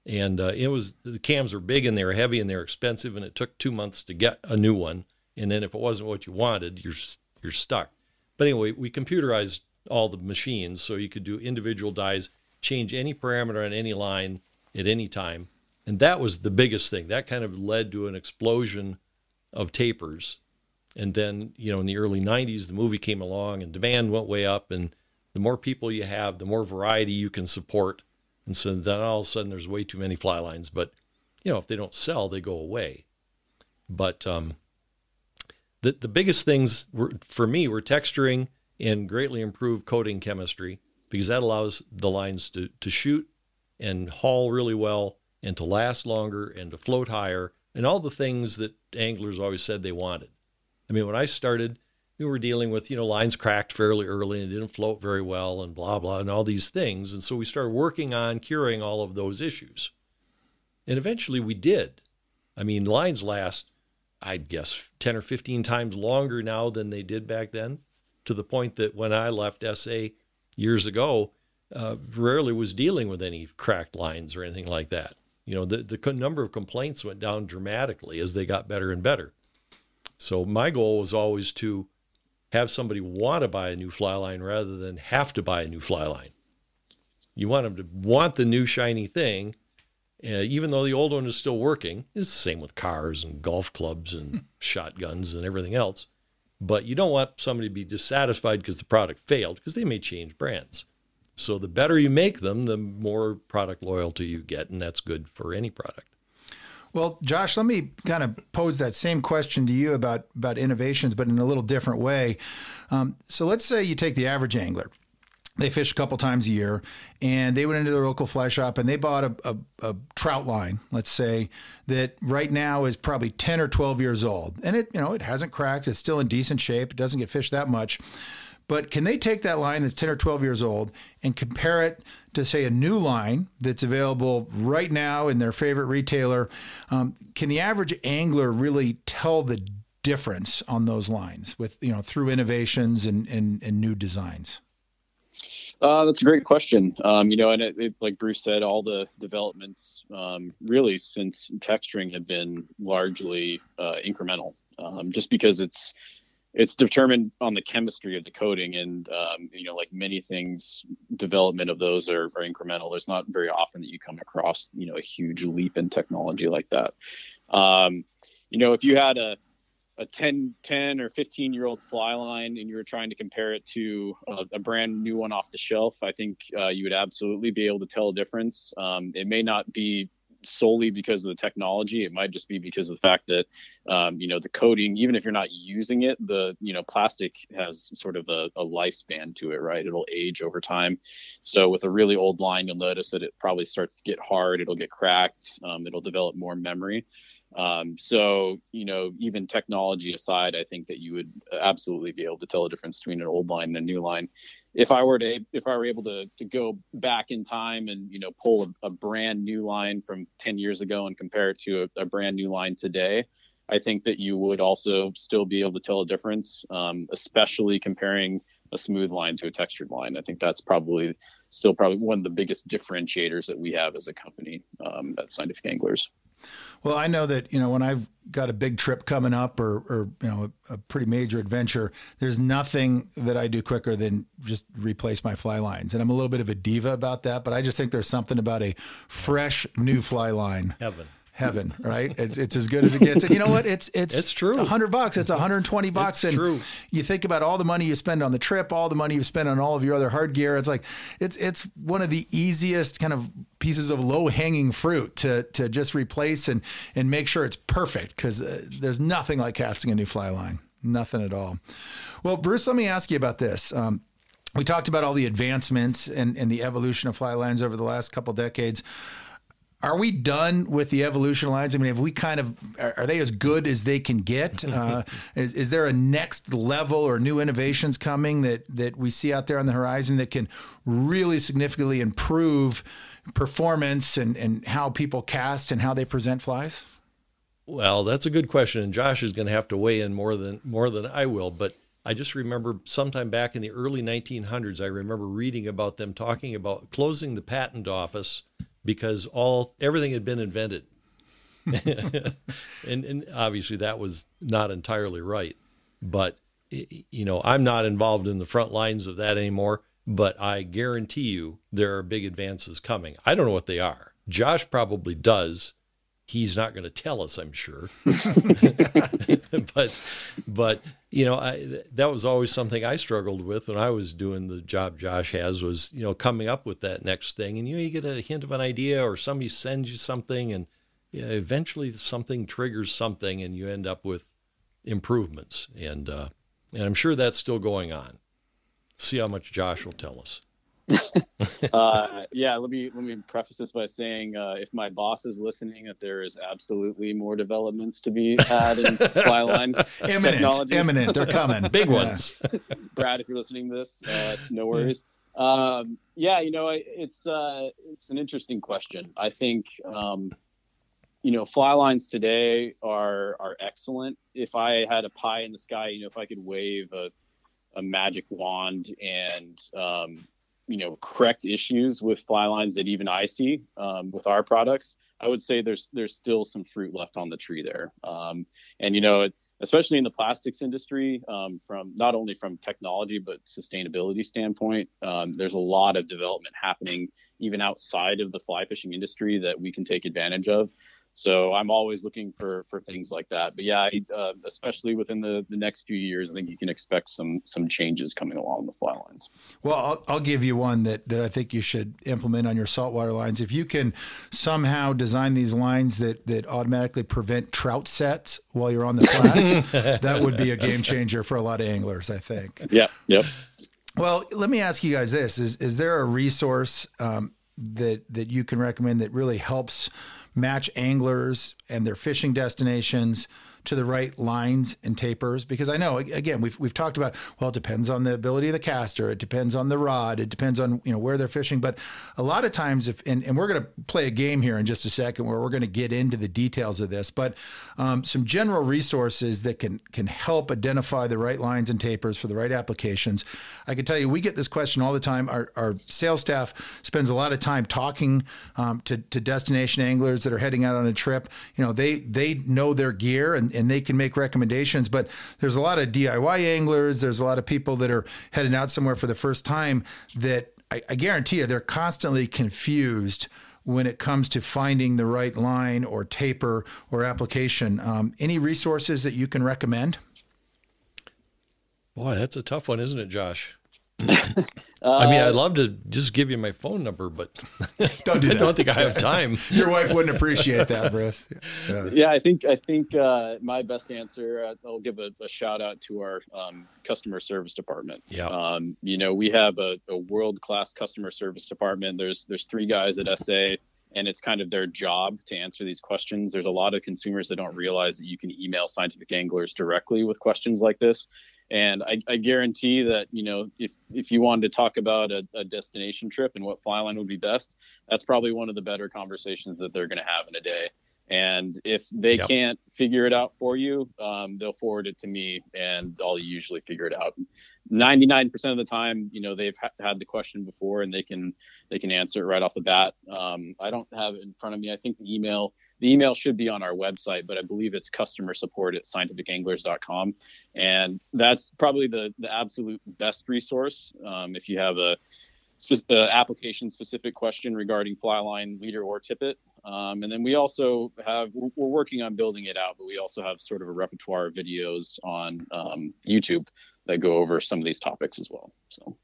and the cams are big and they're heavy and they're expensive, and it took 2 months to get a new one. And then if it wasn't what you wanted, you're stuck. But anyway, we computerized all the machines so you could do individual dies, change any parameter on any line at any time. And that was the biggest thing. That kind of led to an explosion of tapers. And then, in the early 90s, the movie came along and demand went way up. And the more people you have, the more variety you can support. And so then all of a sudden there's way too many fly lines. But, if they don't sell, they go away. But the biggest things for me were texturing and greatly improved coating chemistry, because that allows the lines to shoot and haul really well, and to last longer, and to float higher, and all the things that anglers always said they wanted. I mean, when I started, we were dealing with, lines cracked fairly early and didn't float very well and blah, blah, and all these things. And so we started working on curing all of those issues. And eventually we did. I mean, lines last, I'd guess, 10 or 15 times longer now than they did back then, to the point that when I left SA years ago, rarely was dealing with any cracked lines or anything like that. The number of complaints went down dramatically as they got better and better. So my goal was always to have somebody want to buy a new fly line rather than have to buy a new fly line. You want them to want the new shiny thing, even though the old one is still working. It's the same with cars and golf clubs and shotguns and everything else. But you don't want somebody to be dissatisfied because the product failed, because they may change brands. So the better you make them, the more product loyalty you get, and that's good for any product. Well, Josh, let me kind of pose that same question to you about innovations, but in a little different way. So let's say you take the average angler. They fish a couple times a year, and they went into their local fly shop and they bought a trout line, let's say, that right now is probably 10 or 12 years old. And it hasn't cracked. It's still in decent shape. It doesn't get fished that much. But can they take that line that's 10 or 12 years old and compare it to, say, a new line that's available right now in their favorite retailer? Can the average angler really tell the difference on those lines with, through innovations and new designs? That's a great question. And it, like Bruce said, all the developments really since texturing have been largely incremental, just because it's determined on the chemistry of the coating, and like many things, development of those are incremental. There's not very often that you come across a huge leap in technology like that. If you had a 10 or 15-year-old fly line and you were trying to compare it to a brand new one off the shelf, I think you would absolutely be able to tell a difference. It may not be solely because of the technology. It might just be because of the fact that, the coating, even if you're not using it, the, plastic has sort of a lifespan to it, right? It'll age over time. So with a really old line, you'll notice that it probably starts to get hard. It'll get cracked. It'll develop more memory. So, even technology aside, I think that you would absolutely be able to tell a difference between an old line and a new line. If I were able to go back in time and, pull a brand new line from 10 years ago and compare it to a brand new line today, I think that you would also still be able to tell a difference, especially comparing a smooth line to a textured line. I think that's probably one of the biggest differentiators that we have as a company at Scientific Anglers. Well, I know that, when I've got a big trip coming up or a pretty major adventure, there's nothing that I do quicker than just replace my fly lines. And I'm a little bit of a diva about that, but I just think there's something about a fresh new fly line. Heaven, right? It's as good as it gets. And you know what? It's true. $100. It's $120. It's and true. You think about all the money you spend on the trip, all the money you spend on all of your other hard gear. It's like, it's one of the easiest kind of pieces of low hanging fruit to just replace and make sure it's perfect, because there's nothing like casting a new fly line. Nothing at all. Well, Bruce, let me ask you about this. We talked about all the advancements and the evolution of fly lines over the last couple decades. Are we done with the evolution lines? I mean, are they as good as they can get? Is there a next level or new innovations coming that we see out there on the horizon that can really significantly improve performance and how people cast and how they present flies? Well, that's a good question, and Josh is going to have to weigh in more than I will. But I just remember sometime back in the early 1900s, I remember reading about them talking about closing the patent office because everything had been invented. and obviously that was not entirely right. But, I'm not involved in the front lines of that anymore, but I guarantee you there are big advances coming. I don't know what they are. Josh probably does. He's not going to tell us, I'm sure. but that was always something I struggled with when I was doing the job Josh has, was, coming up with that next thing. And, you get a hint of an idea, or somebody sends you something, and eventually something triggers something and you end up with improvements. And I'm sure that's still going on. See how much Josh will tell us. Let me preface this by saying, if my boss is listening, that there is absolutely more developments to be had in fly line technology. Imminent, they're coming. Big ones. Brad, if you're listening to this, no worries. It's an interesting question. I think, fly lines today are excellent. If I had a pie in the sky, if I could wave a magic wand and correct issues with fly lines that even I see with our products, I would say there's still some fruit left on the tree there. Especially in the plastics industry, from not only from technology but sustainability standpoint, there's a lot of development happening even outside of the fly fishing industry that we can take advantage of. So I'm always looking for things like that. But yeah, especially within the next few years, I think you can expect some changes coming along the fly lines. Well, I'll give you one that I think you should implement on your saltwater lines. If you can somehow design these lines that automatically prevent trout sets while you're on the flats, that would be a game changer for a lot of anglers, I think. Yeah. Yep. Well, let me ask you guys this. Is there a resource that you can recommend that really helps match anglers and their fishing destinations to the right lines and tapers? Because I know, again, we've talked about, well, it depends on the ability of the caster. It depends on the rod. It depends on, where they're fishing. But a lot of times, and we're going to play a game here in just a second where we're going to get into the details of this, but some general resources that can help identify the right lines and tapers for the right applications. I can tell you, we get this question all the time. Our sales staff spends a lot of time talking to destination anglers that are heading out on a trip. They know their gear and they can make recommendations, but there's a lot of DIY anglers. There's a lot of people that are heading out somewhere for the first time that I guarantee you they're constantly confused when it comes to finding the right line or taper or application. Any resources that you can recommend? Boy, that's a tough one, isn't it, Josh? I'd love to just give you my phone number, but don't do that. I don't think I have time. Your wife wouldn't appreciate that, Bruce. Yeah, I think my best answer, I'll give a shout out to our customer service department. Yeah. We have a world-class customer service department. There's 3 guys at SA, and it's kind of their job to answer these questions. There's a lot of consumers that don't realize that you can email scientific anglers directly with questions like this. And I guarantee that, if you wanted to talk about a destination trip and what fly line would be best, that's probably one of the better conversations that they're going to have in a day. And if they can't figure it out for you, they'll forward it to me and I'll usually figure it out. 99% of the time, they've had the question before and they can answer it right off the bat. I don't have it in front of me. I think the email should be on our website, but I believe it's customer support at scientificanglers.com. And that's probably the absolute best resource. If you have a application specific question regarding fly line, leader, or tippet. And then we also we're working on building it out, but we also have sort of a repertoire of videos on YouTube that go over some of these topics as well. So.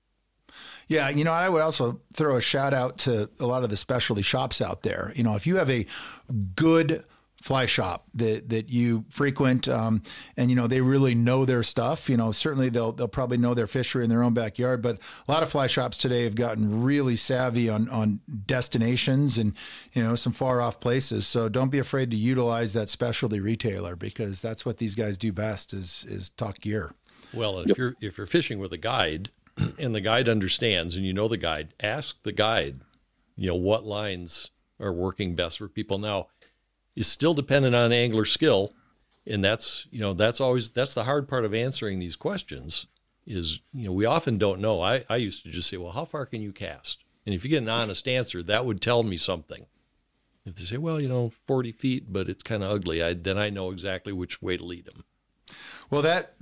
Yeah, I would also throw a shout out to a lot of the specialty shops out there. If you have a good fly shop that you frequent, and they really know their stuff, certainly they'll probably know their fishery in their own backyard. But a lot of fly shops today have gotten really savvy on destinations and some far off places. So don't be afraid to utilize that specialty retailer, because that's what these guys do best is talk gear. Well, if you're fishing with a guide and the guide understands and the guide, ask the guide, what lines are working best for people. Now, is still dependent on angler skill. And that's the hard part of answering these questions is, we often don't know. I used to just say, well, how far can you cast? And if you get an honest answer, that would tell me something. If they say, well, 40 feet, but it's kind of ugly, then I know exactly which way to lead them. Well, that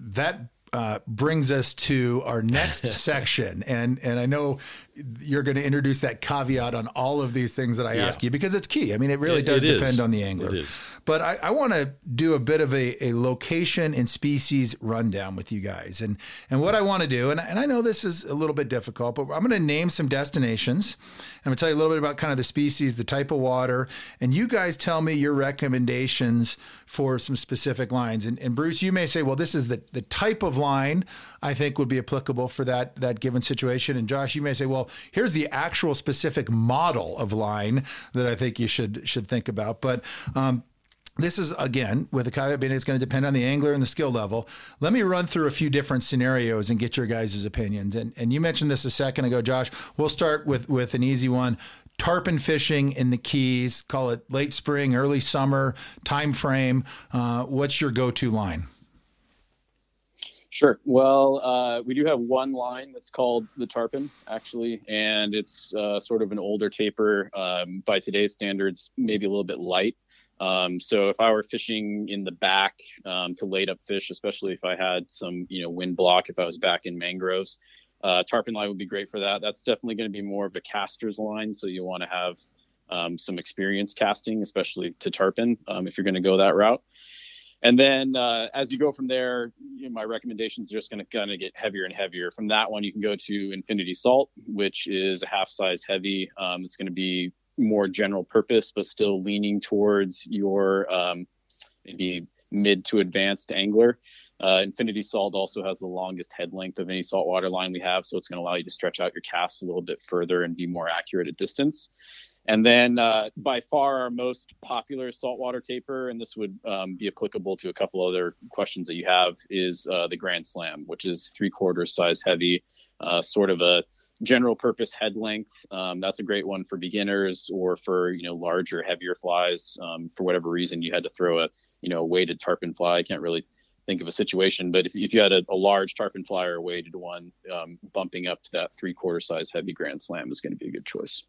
brings us to our next section. And I know you're going to introduce that caveat on all of these things that I ask you, because it's key. I mean, it really does depend on the angler. It is. But I want to do a bit of a location and species rundown with you guys. And what I want to do, and I know this is a little bit difficult, but I'm going to name some destinations. I'm going to tell you a little bit about kind of the species, the type of water, and you guys tell me your recommendations for some specific lines. And Bruce, you may say, well, this is the type of line I think would be applicable for that given situation. And Josh, you may say, well, here's the actual specific model of line that I think you should think about. But this is, again, with the caveat being it's going to depend on the angler and the skill level. Let me run through a few different scenarios and get your guys' opinions. And you mentioned this a second ago, Josh. We'll start with an easy one. Tarpon fishing in the Keys, call it late spring, early summer time frame. What's your go-to line? Sure. Well, we do have one line that's called the tarpon, actually, and it's sort of an older taper. By today's standards, maybe a little bit light. So if I were fishing in the back to late up fish, especially if I had some, wind block, if I was back in mangroves, tarpon line would be great for that. That's definitely going to be more of a caster's line. So you want to have some experience casting, especially to tarpon, if you're going to go that route. And then as you go from there, my recommendations are just going to kind of get heavier and heavier. From that one, you can go to Infinity Salt, which is a half size heavy. It's going to be more general purpose, but still leaning towards your maybe mid to advanced angler. Infinity Salt also has the longest head length of any saltwater line we have, so it's going to allow you to stretch out your casts a little bit further and be more accurate at distance. And then by far our most popular saltwater taper, and this would be applicable to a couple other questions that you have, is the Grand Slam, which is 3/4 size heavy, sort of a general purpose head length. That's a great one for beginners or for, larger, heavier flies. For whatever reason, you had to throw a weighted tarpon fly. I can't really think of a situation, but if you had a large tarpon fly or a weighted one, bumping up to that 3/4 size heavy Grand Slam is going to be a good choice.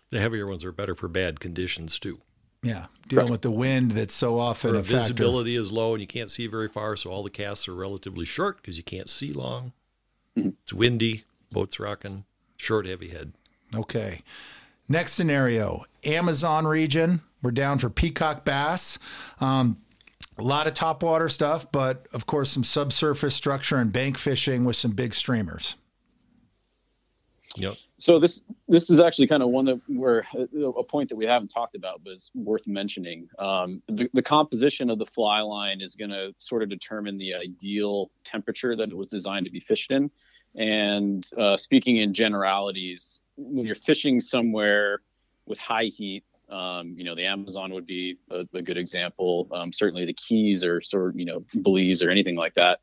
The heavier ones are better for bad conditions too. Yeah, dealing with the wind that's so often a factor. Visibility is low and you can't see very far, so all the casts are relatively short because you can't see long. Mm-hmm. It's windy, boats rocking, short, heavy head. Okay. Next scenario, Amazon region. We're down for peacock bass. A lot of topwater stuff, but of course some subsurface structure and bank fishing with some big streamers. Yep. So this is actually kind of one that we're a point that we haven't talked about, but it's worth mentioning. The composition of the fly line is going to sort of determine the ideal temperature that it was designed to be fished in. And speaking in generalities, when you're fishing somewhere with high heat, the Amazon would be a good example. Certainly the Keys or sort of, Belize or anything like that.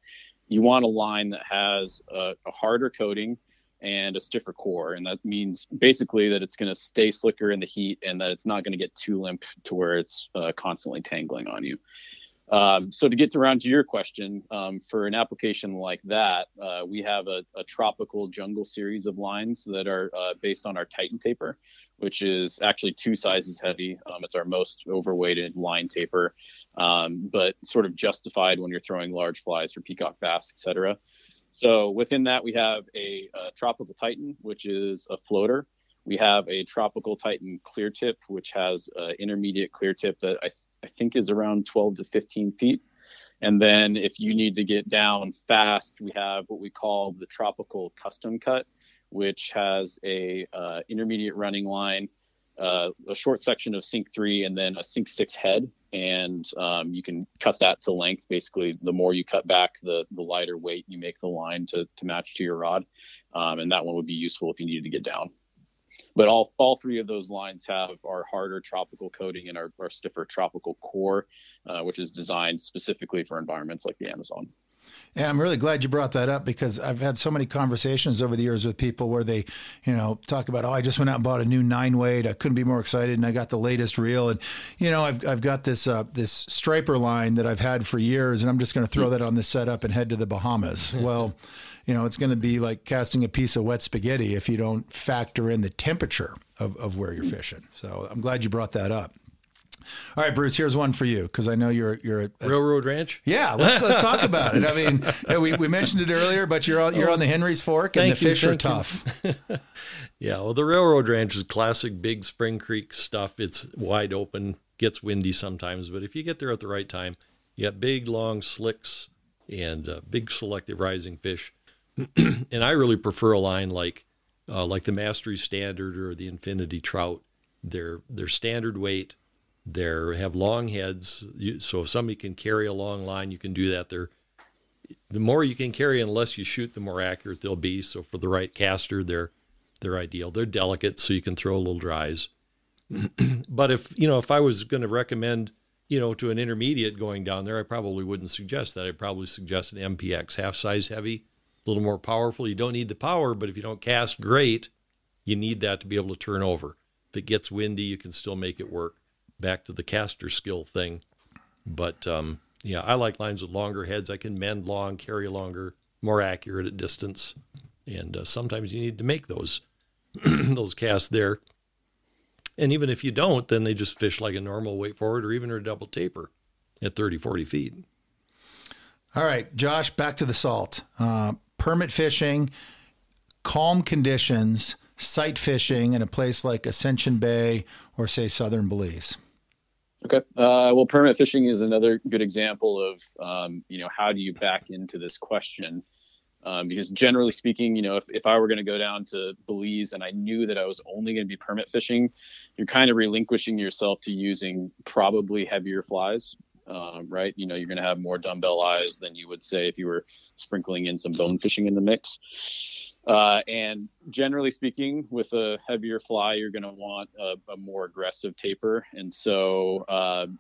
You want a line that has a harder coating and a stiffer core. And that means basically that it's going to stay slicker in the heat and that it's not going to get too limp to where it's constantly tangling on you. So to get around to your question, for an application like that, we have a tropical jungle series of lines that are based on our Titan taper, which is actually 2 sizes heavy. It's our most overweighted line taper, but sort of justified when you're throwing large flies for peacock bass, etc. So within that, we have a tropical Titan, which is a floater. We have a tropical Titan clear tip, which has an intermediate clear tip that I think is around 12 to 15 feet. And then if you need to get down fast, we have what we call the tropical custom cut, which has a intermediate running line, a short section of sink 3, and then a sink 6 head. And you can cut that to length. Basically, the more you cut back, the lighter weight you make the line to match to your rod. And that one would be useful if you needed to get down. But all 3 of those lines have our harder tropical coating and our stiffer tropical core, which is designed specifically for environments like the Amazon. Yeah, I'm really glad you brought that up because I've had so many conversations over the years with people where they, talk about, I just went out and bought a new 9-weight. I couldn't be more excited, and I got the latest reel. And, I've got this striper line that I've had for years, and I'm just going to throw that on the setup and head to the Bahamas. Well, it's going to be like casting a piece of wet spaghetti if you don't factor in the temperature of where you're fishing. So I'm glad you brought that up. All right, Bruce, here's one for you because I know you're at Railroad Ranch. Yeah, let's talk about it. I mean, we mentioned it earlier, but you're on the Henry's Fork and the fish are tough. Yeah, well, the Railroad Ranch is classic big Spring Creek stuff. It's wide open, gets windy sometimes, but if you get there at the right time, you got big, long slicks and big selective rising fish. And I really prefer a line like the Mastery Standard or the Infinity Trout. They're standard weight. They have long heads, so if somebody can carry a long line, you can do that. The more you can carry, and less you shoot, the more accurate they'll be. So for the right caster, they're ideal. They're delicate, so you can throw a little dries. But if I was going to recommend, to an intermediate going down there, I probably wouldn't suggest that. I'd probably suggest an MPX, half size heavy, a little more powerful. You don't need the power, but if you don't cast great, you need that to be able to turn over. If it gets windy, you can still make it work. Back to the caster skill thing. But Yeah, I like lines with longer heads. I can mend long, carry longer, more accurate at distance. And sometimes you need to make those those casts there. And even if you don't, then they just fish like a normal weight forward or even a double taper at 30, 40 feet. All right, Josh, back to the salt. Permit fishing, calm conditions, sight fishing in a place like Ascension Bay or, say, Southern Belize. Okay. Well, permit fishing is another good example of, how do you back into this question? Because generally speaking, if I were going to go down to Belize and I knew that I was only going to be permit fishing, you're kind of relinquishing yourself to using probably heavier flies, right? You're going to have more dumbbell eyes than you would say if you were sprinkling in some bone fishing in the mix. And generally speaking, with a heavier fly, you're going to want a more aggressive taper. And so,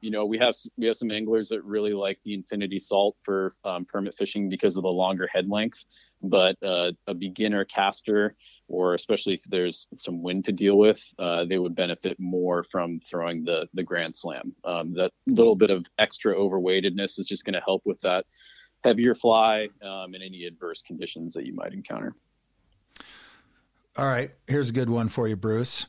we have some anglers that really like the infinity salt for permit fishing because of the longer head length. But a beginner caster, or especially if there's some wind to deal with, they would benefit more from throwing the Grand Slam. That little bit of extra overweightedness is just going to help with that heavier fly and any adverse conditions that you might encounter. All right, here's a good one for you, Bruce.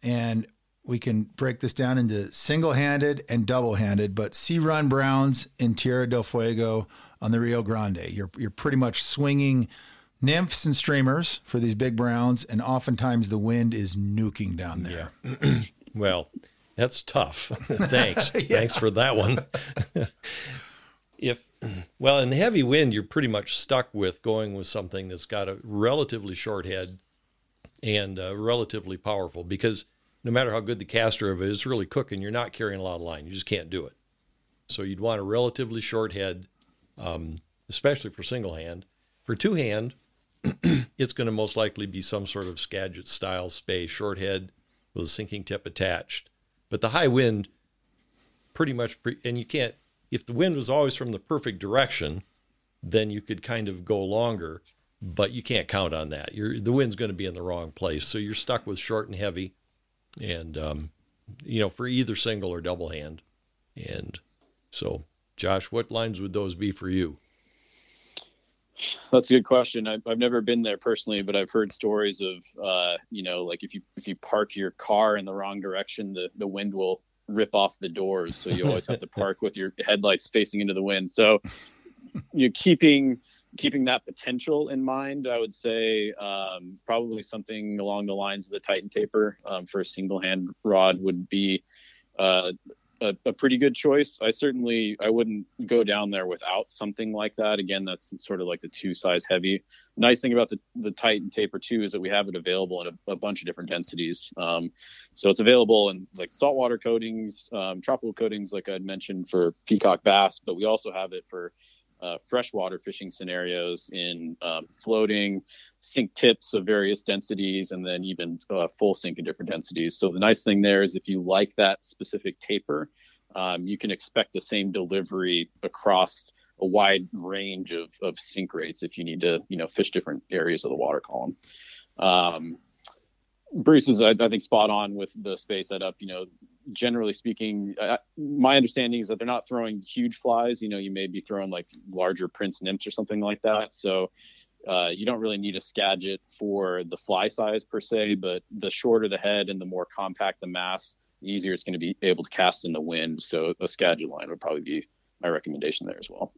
And we can break this down into single-handed and double-handed, but sea run browns in Tierra del Fuego on the Rio Grande. You're pretty much swinging nymphs and streamers for these big browns, and oftentimes the wind is nuking down there. Yeah. Well, that's tough. Thanks. Yeah. Thanks for that one. In the heavy wind, you're pretty much stuck with going with something that's got a relatively short head and relatively powerful, because no matter how good the caster of it is really cooking, you're not carrying a lot of line. You just can't do it. So you'd want a relatively short head, especially for single hand. For two hand, it's going to most likely be some sort of Skagit style spay, short head with a sinking tip attached. But the high wind pretty much, and you can't, if the wind was always from the perfect direction, then you could kind of go longer. But you can't count on that. The wind's going to be in the wrong place. So you're stuck with short and heavy and, for either single or double hand. And so, Josh, what lines would those be for you? That's a good question. I've never been there personally, but I've heard stories of, like if you park your car in the wrong direction, the wind will rip off the doors. So you always have to park with your headlights facing into the wind. So you're keeping that potential in mind, I would say probably something along the lines of the Titan taper for a single hand rod would be a pretty good choice. I wouldn't go down there without something like that. Again, that's sort of like the 2 size heavy. Nice thing about the Titan taper too is that we have it available in a bunch of different densities. So it's available in like saltwater coatings, tropical coatings, like I'd mentioned for peacock bass, but we also have it for freshwater fishing scenarios in floating, sink tips of various densities, and then even full sink in different densities. So the nice thing there is if you like that specific taper, you can expect the same delivery across a wide range of sink rates if you need to, fish different areas of the water column. Bruce is, I think, spot on with the space setup. Generally speaking, my understanding is that they're not throwing huge flies. You may be throwing like larger Prince nymphs or something like that. So you don't really need a Skagit for the fly size per se, but the shorter the head and the more compact the mass, the easier it's going to be able to cast in the wind. So a Skagit line would probably be my recommendation there as well.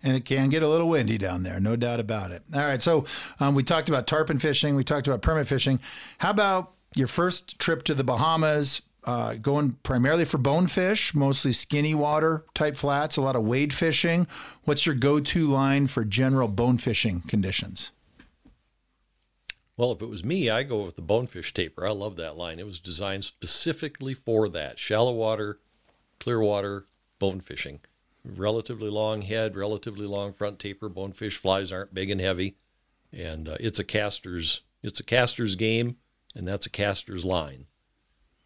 And it can get a little windy down there, no doubt about it. All right, so we talked about tarpon fishing. We talked about permit fishing. How about your first trip to the Bahamas, going primarily for bonefish, mostly skinny water type flats, a lot of wade fishing? What's your go-to line for general bone fishing conditions? Well, if it was me, I go with the bonefish taper. I love that line. It was designed specifically for that. Shallow water, clear water, bone fishing. Relatively long head, relatively long front taper. Bonefish flies aren't big and heavy, and it's a caster's game, and that's a caster's line.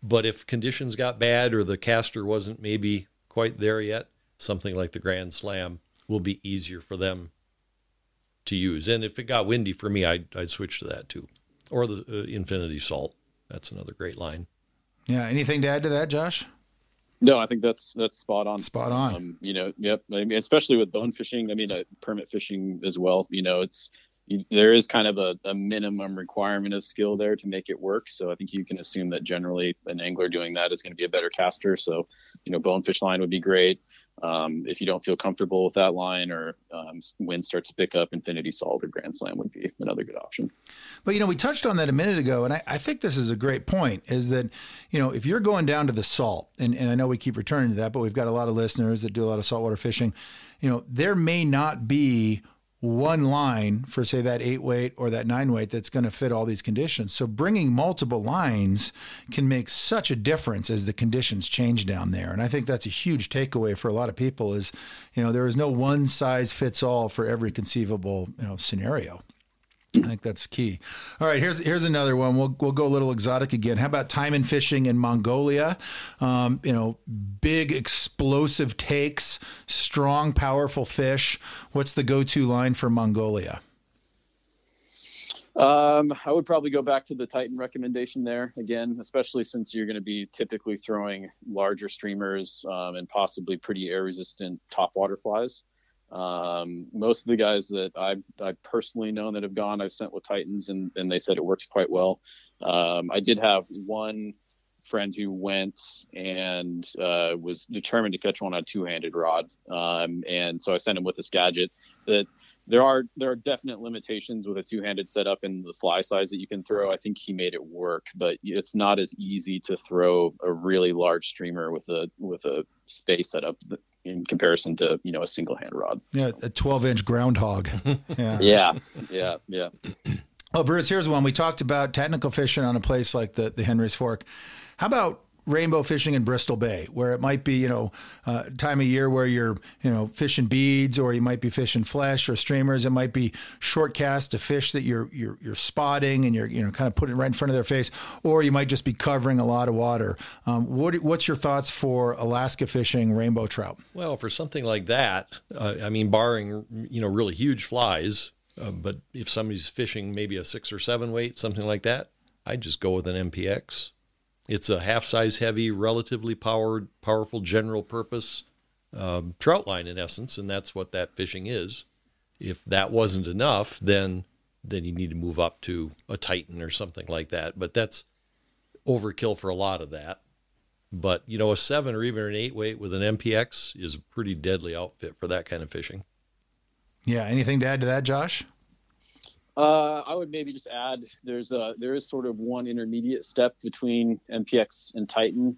But if conditions got bad or the caster wasn't maybe quite there yet, something like the Grand Slam will be easier for them to use. And if it got windy for me, I'd switch to that too, or the Infinity Salt. That's another great line. Yeah. Anything to add to that, Josh? No, I think that's spot on. Spot on. Yep. I mean, especially with bone fishing. I mean, permit fishing as well. There is kind of a minimum requirement of skill there to make it work. So I think you can assume that generally an angler doing that is going to be a better caster. So, bonefish line would be great. If you don't feel comfortable with that line, or wind starts to pick up, infinity salt or grand slam would be another good option. But, we touched on that a minute ago, and I think this is a great point, is that, if you're going down to the salt, and I know we keep returning to that, but we've got a lot of listeners that do a lot of saltwater fishing, there may not be one line for, say, that 8-weight or that 9-weight that's going to fit all these conditions. So bringing multiple lines can make such a difference as the conditions change down there. And I think that's a huge takeaway for a lot of people is, there is no one size fits all for every conceivable, scenario. I think that's key. All right, here's another one. We'll go a little exotic again. How about time and fishing in Mongolia? Big explosive takes, strong, powerful fish. What's the go-to line for Mongolia? I would probably go back to the Titan recommendation there again, especially since you're going to be typically throwing larger streamers and possibly pretty air-resistant topwater flies. Most of the guys that I've personally known that have gone, I've sent with Titans, and they said it worked quite well. I did have one friend who went and was determined to catch one on a two-handed rod, and so I sent him with this gadget. That there are definite limitations with a two-handed setup and the fly size that you can throw. I think he made it work, but it's not as easy to throw a really large streamer with a space setup in comparison to a single hand rod. Yeah, a 12-inch groundhog. Yeah. Well, Bruce, here's one. We talked about technical fishing on a place like the Henry's Fork. How about rainbow fishing in Bristol Bay, where it might be, time of year where you're, fishing beads, or you might be fishing flesh or streamers. It might be short cast to fish that you're spotting and you're, kind of putting it right in front of their face, or you might just be covering a lot of water. What's your thoughts for Alaska fishing rainbow trout? Well, for something like that, barring, really huge flies, but if somebody's fishing maybe a 6 or 7 weight, something like that, I'd just go with an MPX. It's a half-size heavy, relatively powerful general purpose trout line in essence, and that's what that fishing is. If that wasn't enough, then you need to move up to a Titan or something like that. But that's overkill for a lot of that. But, a 7 or even an 8 weight with an MPX is a pretty deadly outfit for that kind of fishing. Yeah. Anything to add to that, Josh? I would maybe just add there is sort of one intermediate step between MPX and Titan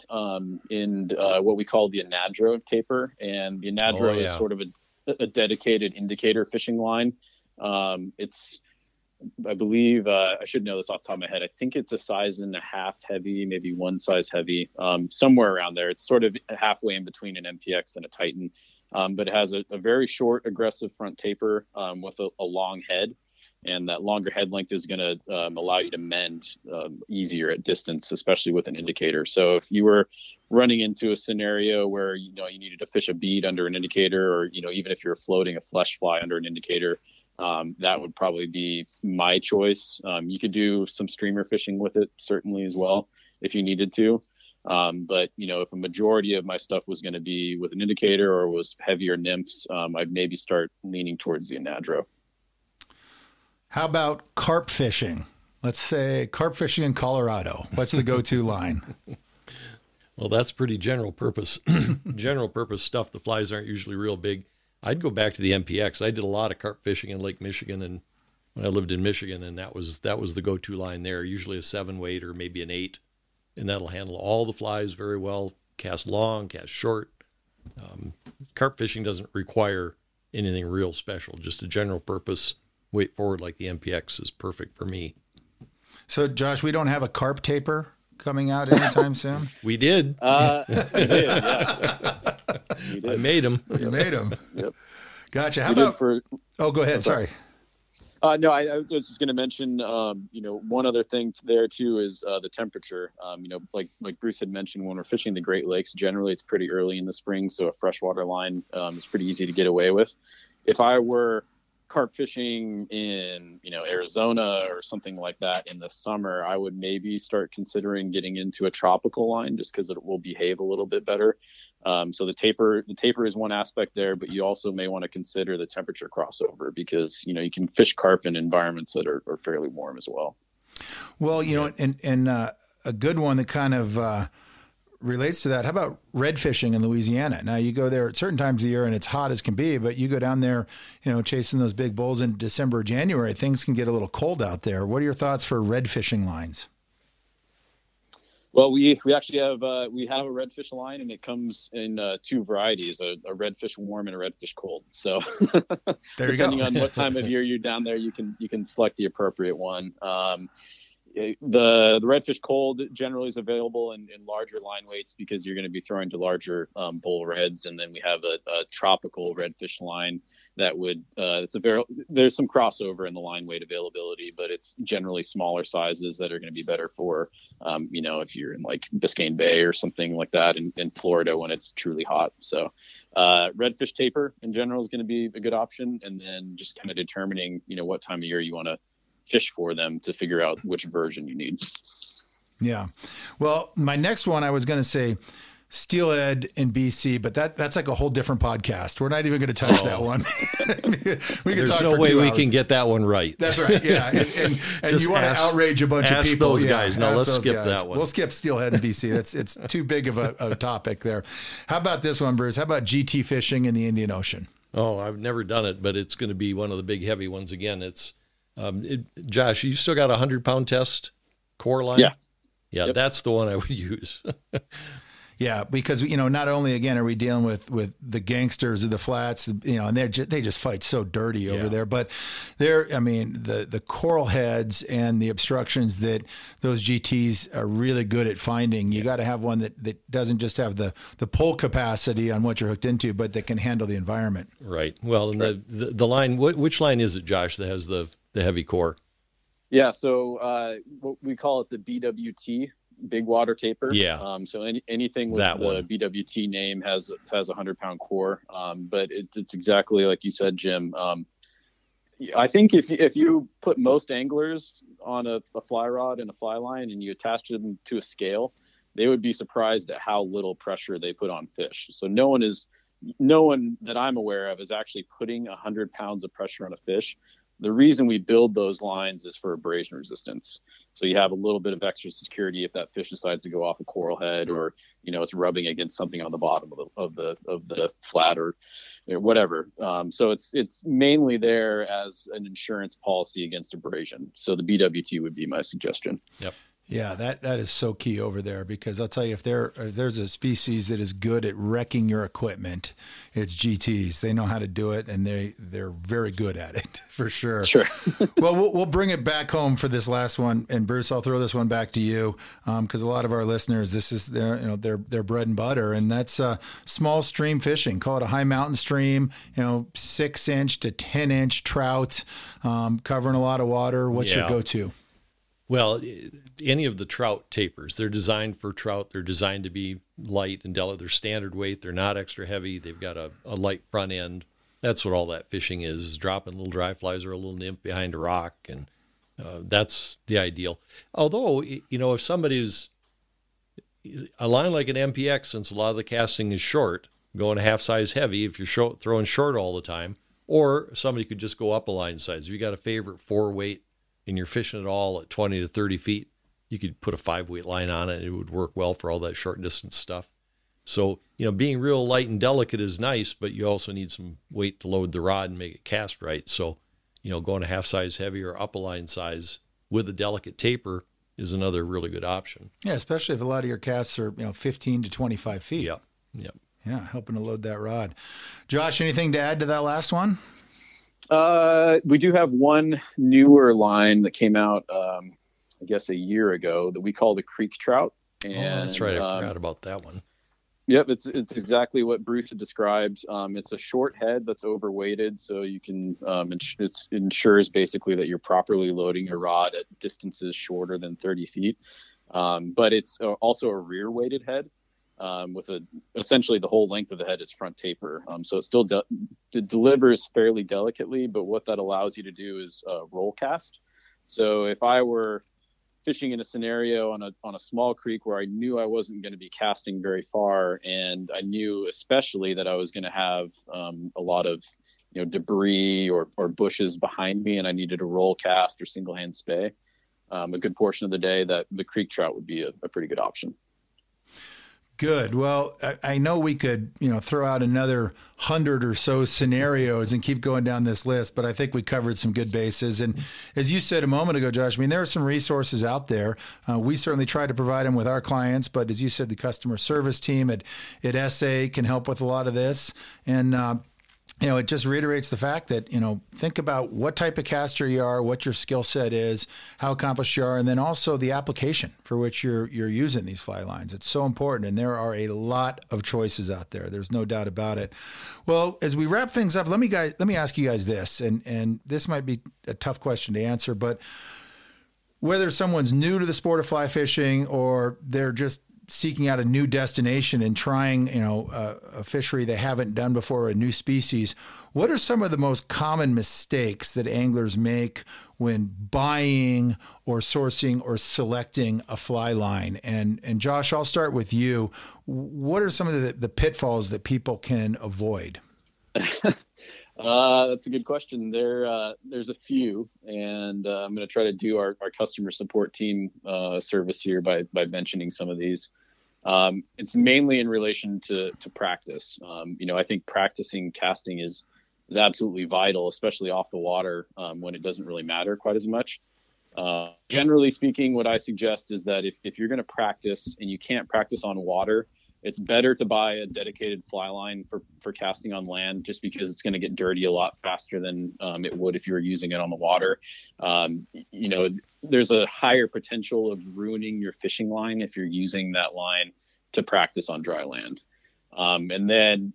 in what we call the anadrome taper, and the anadrome is sort of a dedicated indicator fishing line. It's, I believe, I should know this off the top of my head. I think it's a 1.5 size heavy, maybe 1 size heavy, somewhere around there. It's sort of halfway in between an MPX and a Titan, but it has a very short, aggressive front taper with a long head. And that longer head length is going to allow you to mend easier at distance, especially with an indicator. So if you were running into a scenario where, you needed to fish a bead under an indicator, or, even if you're floating a flesh fly under an indicator, that would probably be my choice. You could do some streamer fishing with it certainly as well if you needed to. But, if a majority of my stuff was going to be with an indicator or was heavier nymphs, I'd maybe start leaning towards the anadrome. How about carp fishing? Let's say carp fishing in Colorado. What's the go-to line? Well, that's pretty general purpose stuff. The flies aren't usually real big. I'd go back to the MPX. I did a lot of carp fishing in Lake Michigan, and when I lived in Michigan, and that was the go-to line there. Usually a 7 weight or maybe an 8, and that'll handle all the flies very well. Cast long, cast short. Carp fishing doesn't require anything real special. Just a general purpose weight forward like the MPX is perfect for me. So, Josh, we don't have a carp taper coming out anytime soon? We did. We did, yeah. I made them. You made them. Yep. Gotcha. How about Oh, go ahead. Sorry. No, I was just going to mention, one other thing there too is the temperature. Like Bruce had mentioned, when we're fishing the Great Lakes, generally it's pretty early in the spring, so a freshwater line is pretty easy to get away with. If I were carp fishing in, Arizona or something like that in the summer, I would maybe start considering getting into a tropical line just because it will behave a little bit better. So the taper is one aspect there, but you also may want to consider the temperature crossover because, you can fish carp in environments that are fairly warm as well. Well, and a good one that kind of relates to that. How about red fishing in Louisiana? Now you go there at certain times of the year and it's hot as can be, but you go down there, chasing those big bulls in December, January, things can get a little cold out there. What are your thoughts for red fishing lines? Well, we actually have a redfish line, and it comes in two varieties: a redfish warm and a redfish cold. So, there you depending go. on what time of year you're down there, you can select the appropriate one. The redfish cold generally is available in larger line weights because you're going to be throwing to larger bull reds, and then we have a tropical redfish line that would there's some crossover in the line weight availability, but it's generally smaller sizes that are going to be better for if you're in like Biscayne Bay or something like that in Florida when it's truly hot. So redfish taper in general is going to be a good option, and then just kind of determining what time of year you want to fish for them to figure out which version you need. Yeah. Well, my next one, I was going to say steelhead in BC, but that's like a whole different podcast. We're not even going to touch that one. We can There's talk no for way 2 we hours. can get that one right. That's right. Yeah. And you want to outrage a bunch of people. Those guys. No, let's skip guys. that one. We'll skip steelhead in BC. It's too big of a topic there. How about this one, Bruce? How about GT fishing in the Indian Ocean? Oh, I've never done it, but it's going to be one of the big heavy ones again. It's Josh, you still got a 100-pound test core line? Yeah. Yeah, Yep. That's the one I would use. Yeah, because not only again are we dealing with the gangsters of the flats, and they just fight so dirty over there, but the coral heads and the obstructions that those GTs are really good at finding. You got to have one that doesn't just have the pull capacity on what you're hooked into, but that can handle the environment. Right. Well, and the line, which line is it, Josh, that has the heavy core? Yeah. So what we call it the BWT. Big water taper. Yeah. So anything with That the one. BWT name has a 100-pound core. But it's exactly like you said, Jim. I think if you put most anglers on a fly rod and a fly line and you attach them to a scale, they would be surprised at how little pressure they put on fish. So no one that I'm aware of is actually putting 100 pounds of pressure on a fish. The reason we build those lines is for abrasion resistance. So you have a little bit of extra security if that fish decides to go off a coral head, or it's rubbing against something on the bottom of the flat or whatever. So it's mainly there as an insurance policy against abrasion. So the BWT would be my suggestion. Yep. Yeah, that is so key over there, because I'll tell you, if there's a species that is good at wrecking your equipment, it's GTs. They know how to do it, and they're very good at it for sure. Sure. Well, we'll bring it back home for this last one, and Bruce, I'll throw this one back to you, because a lot of our listeners, this is their bread and butter, and that's small stream fishing. Call it a high mountain stream, 6-inch to 10-inch trout, covering a lot of water. What's your go-to? Well, any of the trout tapers, they're designed for trout. They're designed to be light and delicate. They're standard weight. They're not extra heavy. They've got a light front end. That's what all that fishing is dropping little dry flies or a little nymph behind a rock. And that's the ideal. Although, if somebody's a line like an MPX, since a lot of the casting is short, going a half size heavy, if you're throwing short all the time, or somebody could just go up a line size. If you got a favorite 4-weight, and you're fishing it all at 20 to 30 feet, you could put a 5-weight line on it. It would work well for all that short distance stuff. So, being real light and delicate is nice, but you also need some weight to load the rod and make it cast right. So, going a half size heavy or up a line size with a delicate taper is another really good option. Yeah, especially if a lot of your casts are, 15 to 25 feet. Yep. Yeah, helping to load that rod. Josh, anything to add to that last one? We do have one newer line that came out, I guess a year ago, that we call the creek trout. And, that's right. I forgot about that one. Yep. It's exactly what Bruce had described. It's a short head that's overweighted. So you can, it ensures basically that you're properly loading your rod at distances shorter than 30 feet. But it's also a rear weighted head. with essentially the whole length of the head is front taper. So it still it delivers fairly delicately, but what that allows you to do is roll cast. So if I were fishing in a scenario on a small creek where I knew I wasn't going to be casting very far, and I knew especially that I was going to have a lot of debris or bushes behind me, and I needed a roll cast or single hand spay, a good portion of the day, that the creek trout would be a pretty good option. Good. Well, I know we could, throw out another 100 or so scenarios and keep going down this list, but I think we covered some good bases. And as you said a moment ago, Josh, I mean, there are some resources out there. We certainly try to provide them with our clients, but as you said, the customer service team at SA can help with a lot of this. And, it just reiterates the fact that, think about what type of caster you are, what your skill set is, how accomplished you are, and then also the application for which you're using these fly lines. It's so important, and there are a lot of choices out there. There's no doubt about it. Well, as we wrap things up, let me ask you guys this, and this might be a tough question to answer, but whether someone's new to the sport of fly fishing or they're just seeking out a new destination and trying, a fishery they haven't done before, a new species, what are some of the most common mistakes that anglers make when buying or sourcing or selecting a fly line? And Josh, I'll start with you. What are some of the pitfalls that people can avoid? That's a good question. There's a few, and I'm going to try to do our customer support team service here by mentioning some of these. It's mainly in relation to practice. I think practicing casting is absolutely vital, especially off the water, when it doesn't really matter quite as much. Generally speaking, what I suggest is that if you're going to practice and you can't practice on water, it's better to buy a dedicated fly line for casting on land, just because it's going to get dirty a lot faster than it would if you were using it on the water. There's a higher potential of ruining your fishing line if you're using that line to practice on dry land. And then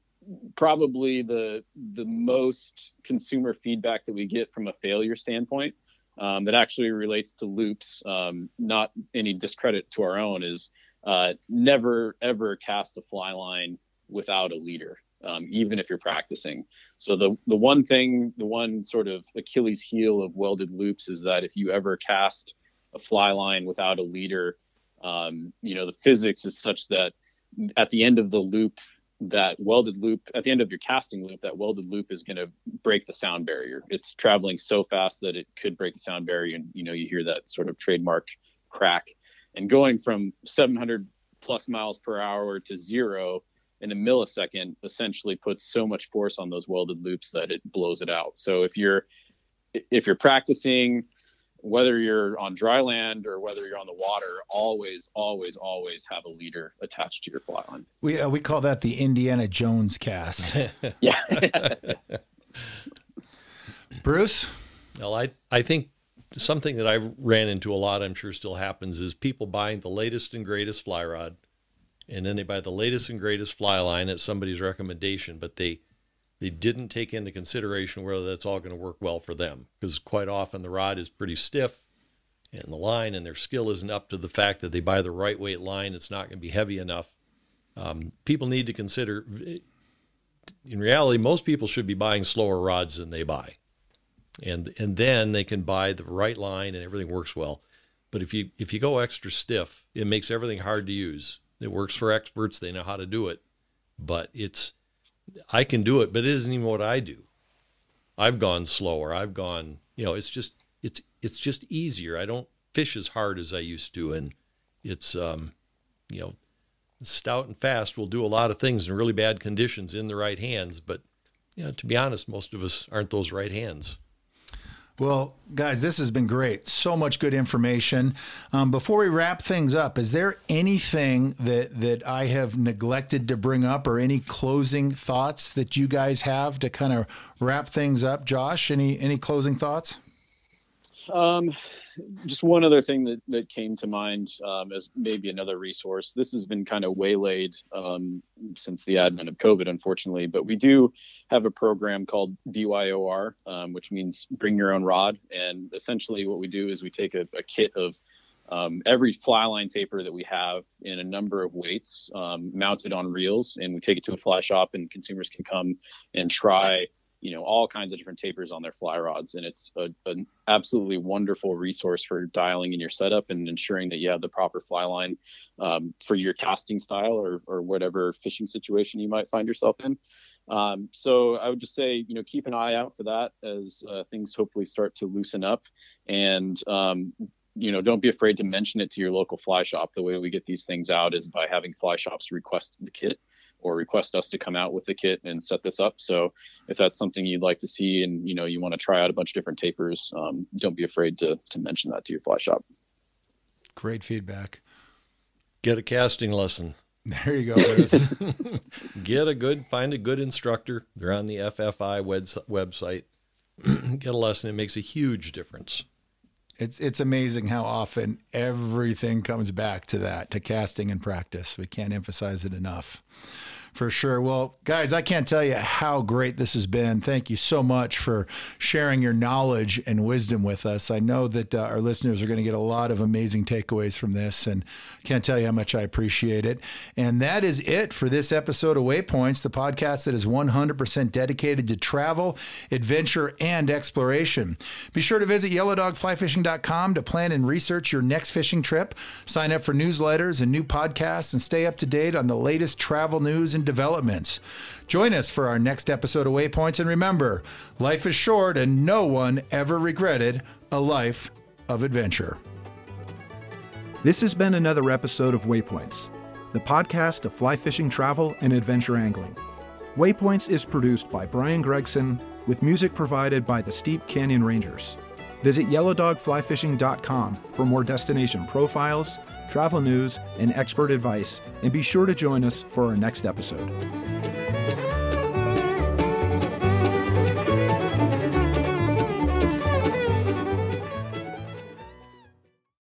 probably the most consumer feedback that we get from a failure standpoint that actually relates to loops, not any discredit to our own, is never ever cast a fly line without a leader, even if you're practicing. So the one sort of Achilles heel of welded loops is that if you ever cast a fly line without a leader, the physics is such that at the end of the loop, at the end of your casting loop, that welded loop is going to break the sound barrier. It's traveling so fast that it could break the sound barrier, and you hear that sort of trademark crack. And going from 700 plus miles per hour to 0 in a millisecond essentially puts so much force on those welded loops that it blows it out. So if you're practicing, whether you're on dry land or whether you're on the water, always have a leader attached to your fly line. We call that the Indiana Jones cast. Yeah. Bruce? Well, I think something that I ran into a lot, I'm sure still happens, is people buying the latest and greatest fly rod, and then they buy the latest and greatest fly line at somebody's recommendation, but they didn't take into consideration whether that's all going to work well for them, because quite often the rod is pretty stiff and the line, and their skill isn't up to the fact that they buy the right weight line. It's not going to be heavy enough. People need to consider, in reality, most people should be buying slower rods than they buy. And then they can buy the right line and everything works well. But if you go extra stiff, it makes everything hard to use. It works for experts. They know how to do it. But I can do it, but it isn't even what I do. I've gone slower. I've gone, it's just easier. I don't fish as hard as I used to. And it's, stout and fast will do a lot of things in really bad conditions in the right hands. But, to be honest, most of us aren't those right hands. Well, guys, this has been great. So much good information. Before we wrap things up, is there anything that I have neglected to bring up, or any closing thoughts that you guys have to kind of wrap things up? Josh, any closing thoughts? Just one other thing that came to mind as maybe another resource. This has been kind of waylaid since the advent of COVID, unfortunately, but we do have a program called BYOR, which means bring your own rod. And essentially what we do is we take a kit of every fly line taper that we have in a number of weights, mounted on reels, and we take it to a fly shop, and consumers can come and try, all kinds of different tapers on their fly rods. And it's an absolutely wonderful resource for dialing in your setup and ensuring that you have the proper fly line for your casting style or whatever fishing situation you might find yourself in. So I would just say, keep an eye out for that as things hopefully start to loosen up. And, don't be afraid to mention it to your local fly shop. The way we get these things out is by having fly shops request the kit or request us to come out with the kit and set this up. So if that's something you'd like to see and, you want to try out a bunch of different tapers, don't be afraid to mention that to your fly shop. Great feedback. Get a casting lesson. There you go. Find a good instructor. They're on the FFI website. Get a lesson. It makes a huge difference. It's amazing how often everything comes back to that, to casting and practice. We can't emphasize it enough. For sure. Well, guys, I can't tell you how great this has been. Thank you so much for sharing your knowledge and wisdom with us. I know that our listeners are going to get a lot of amazing takeaways from this, and can't tell you how much I appreciate it. And that is it for this episode of Waypoints, the podcast that is 100% dedicated to travel, adventure, and exploration. Be sure to visit yellowdogflyfishing.com to plan and research your next fishing trip. Sign up for newsletters and new podcasts and stay up to date on the latest travel news and developments. Join us for our next episode of Waypoints, and remember, life is short and no one ever regretted a life of adventure. This has been another episode of Waypoints, the podcast of fly fishing travel and adventure angling. Waypoints is produced by Brian Gregson with music provided by the Steep Canyon Rangers. Visit yellowdogflyfishing.com for more destination profiles, travel news, and expert advice, and be sure to join us for our next episode.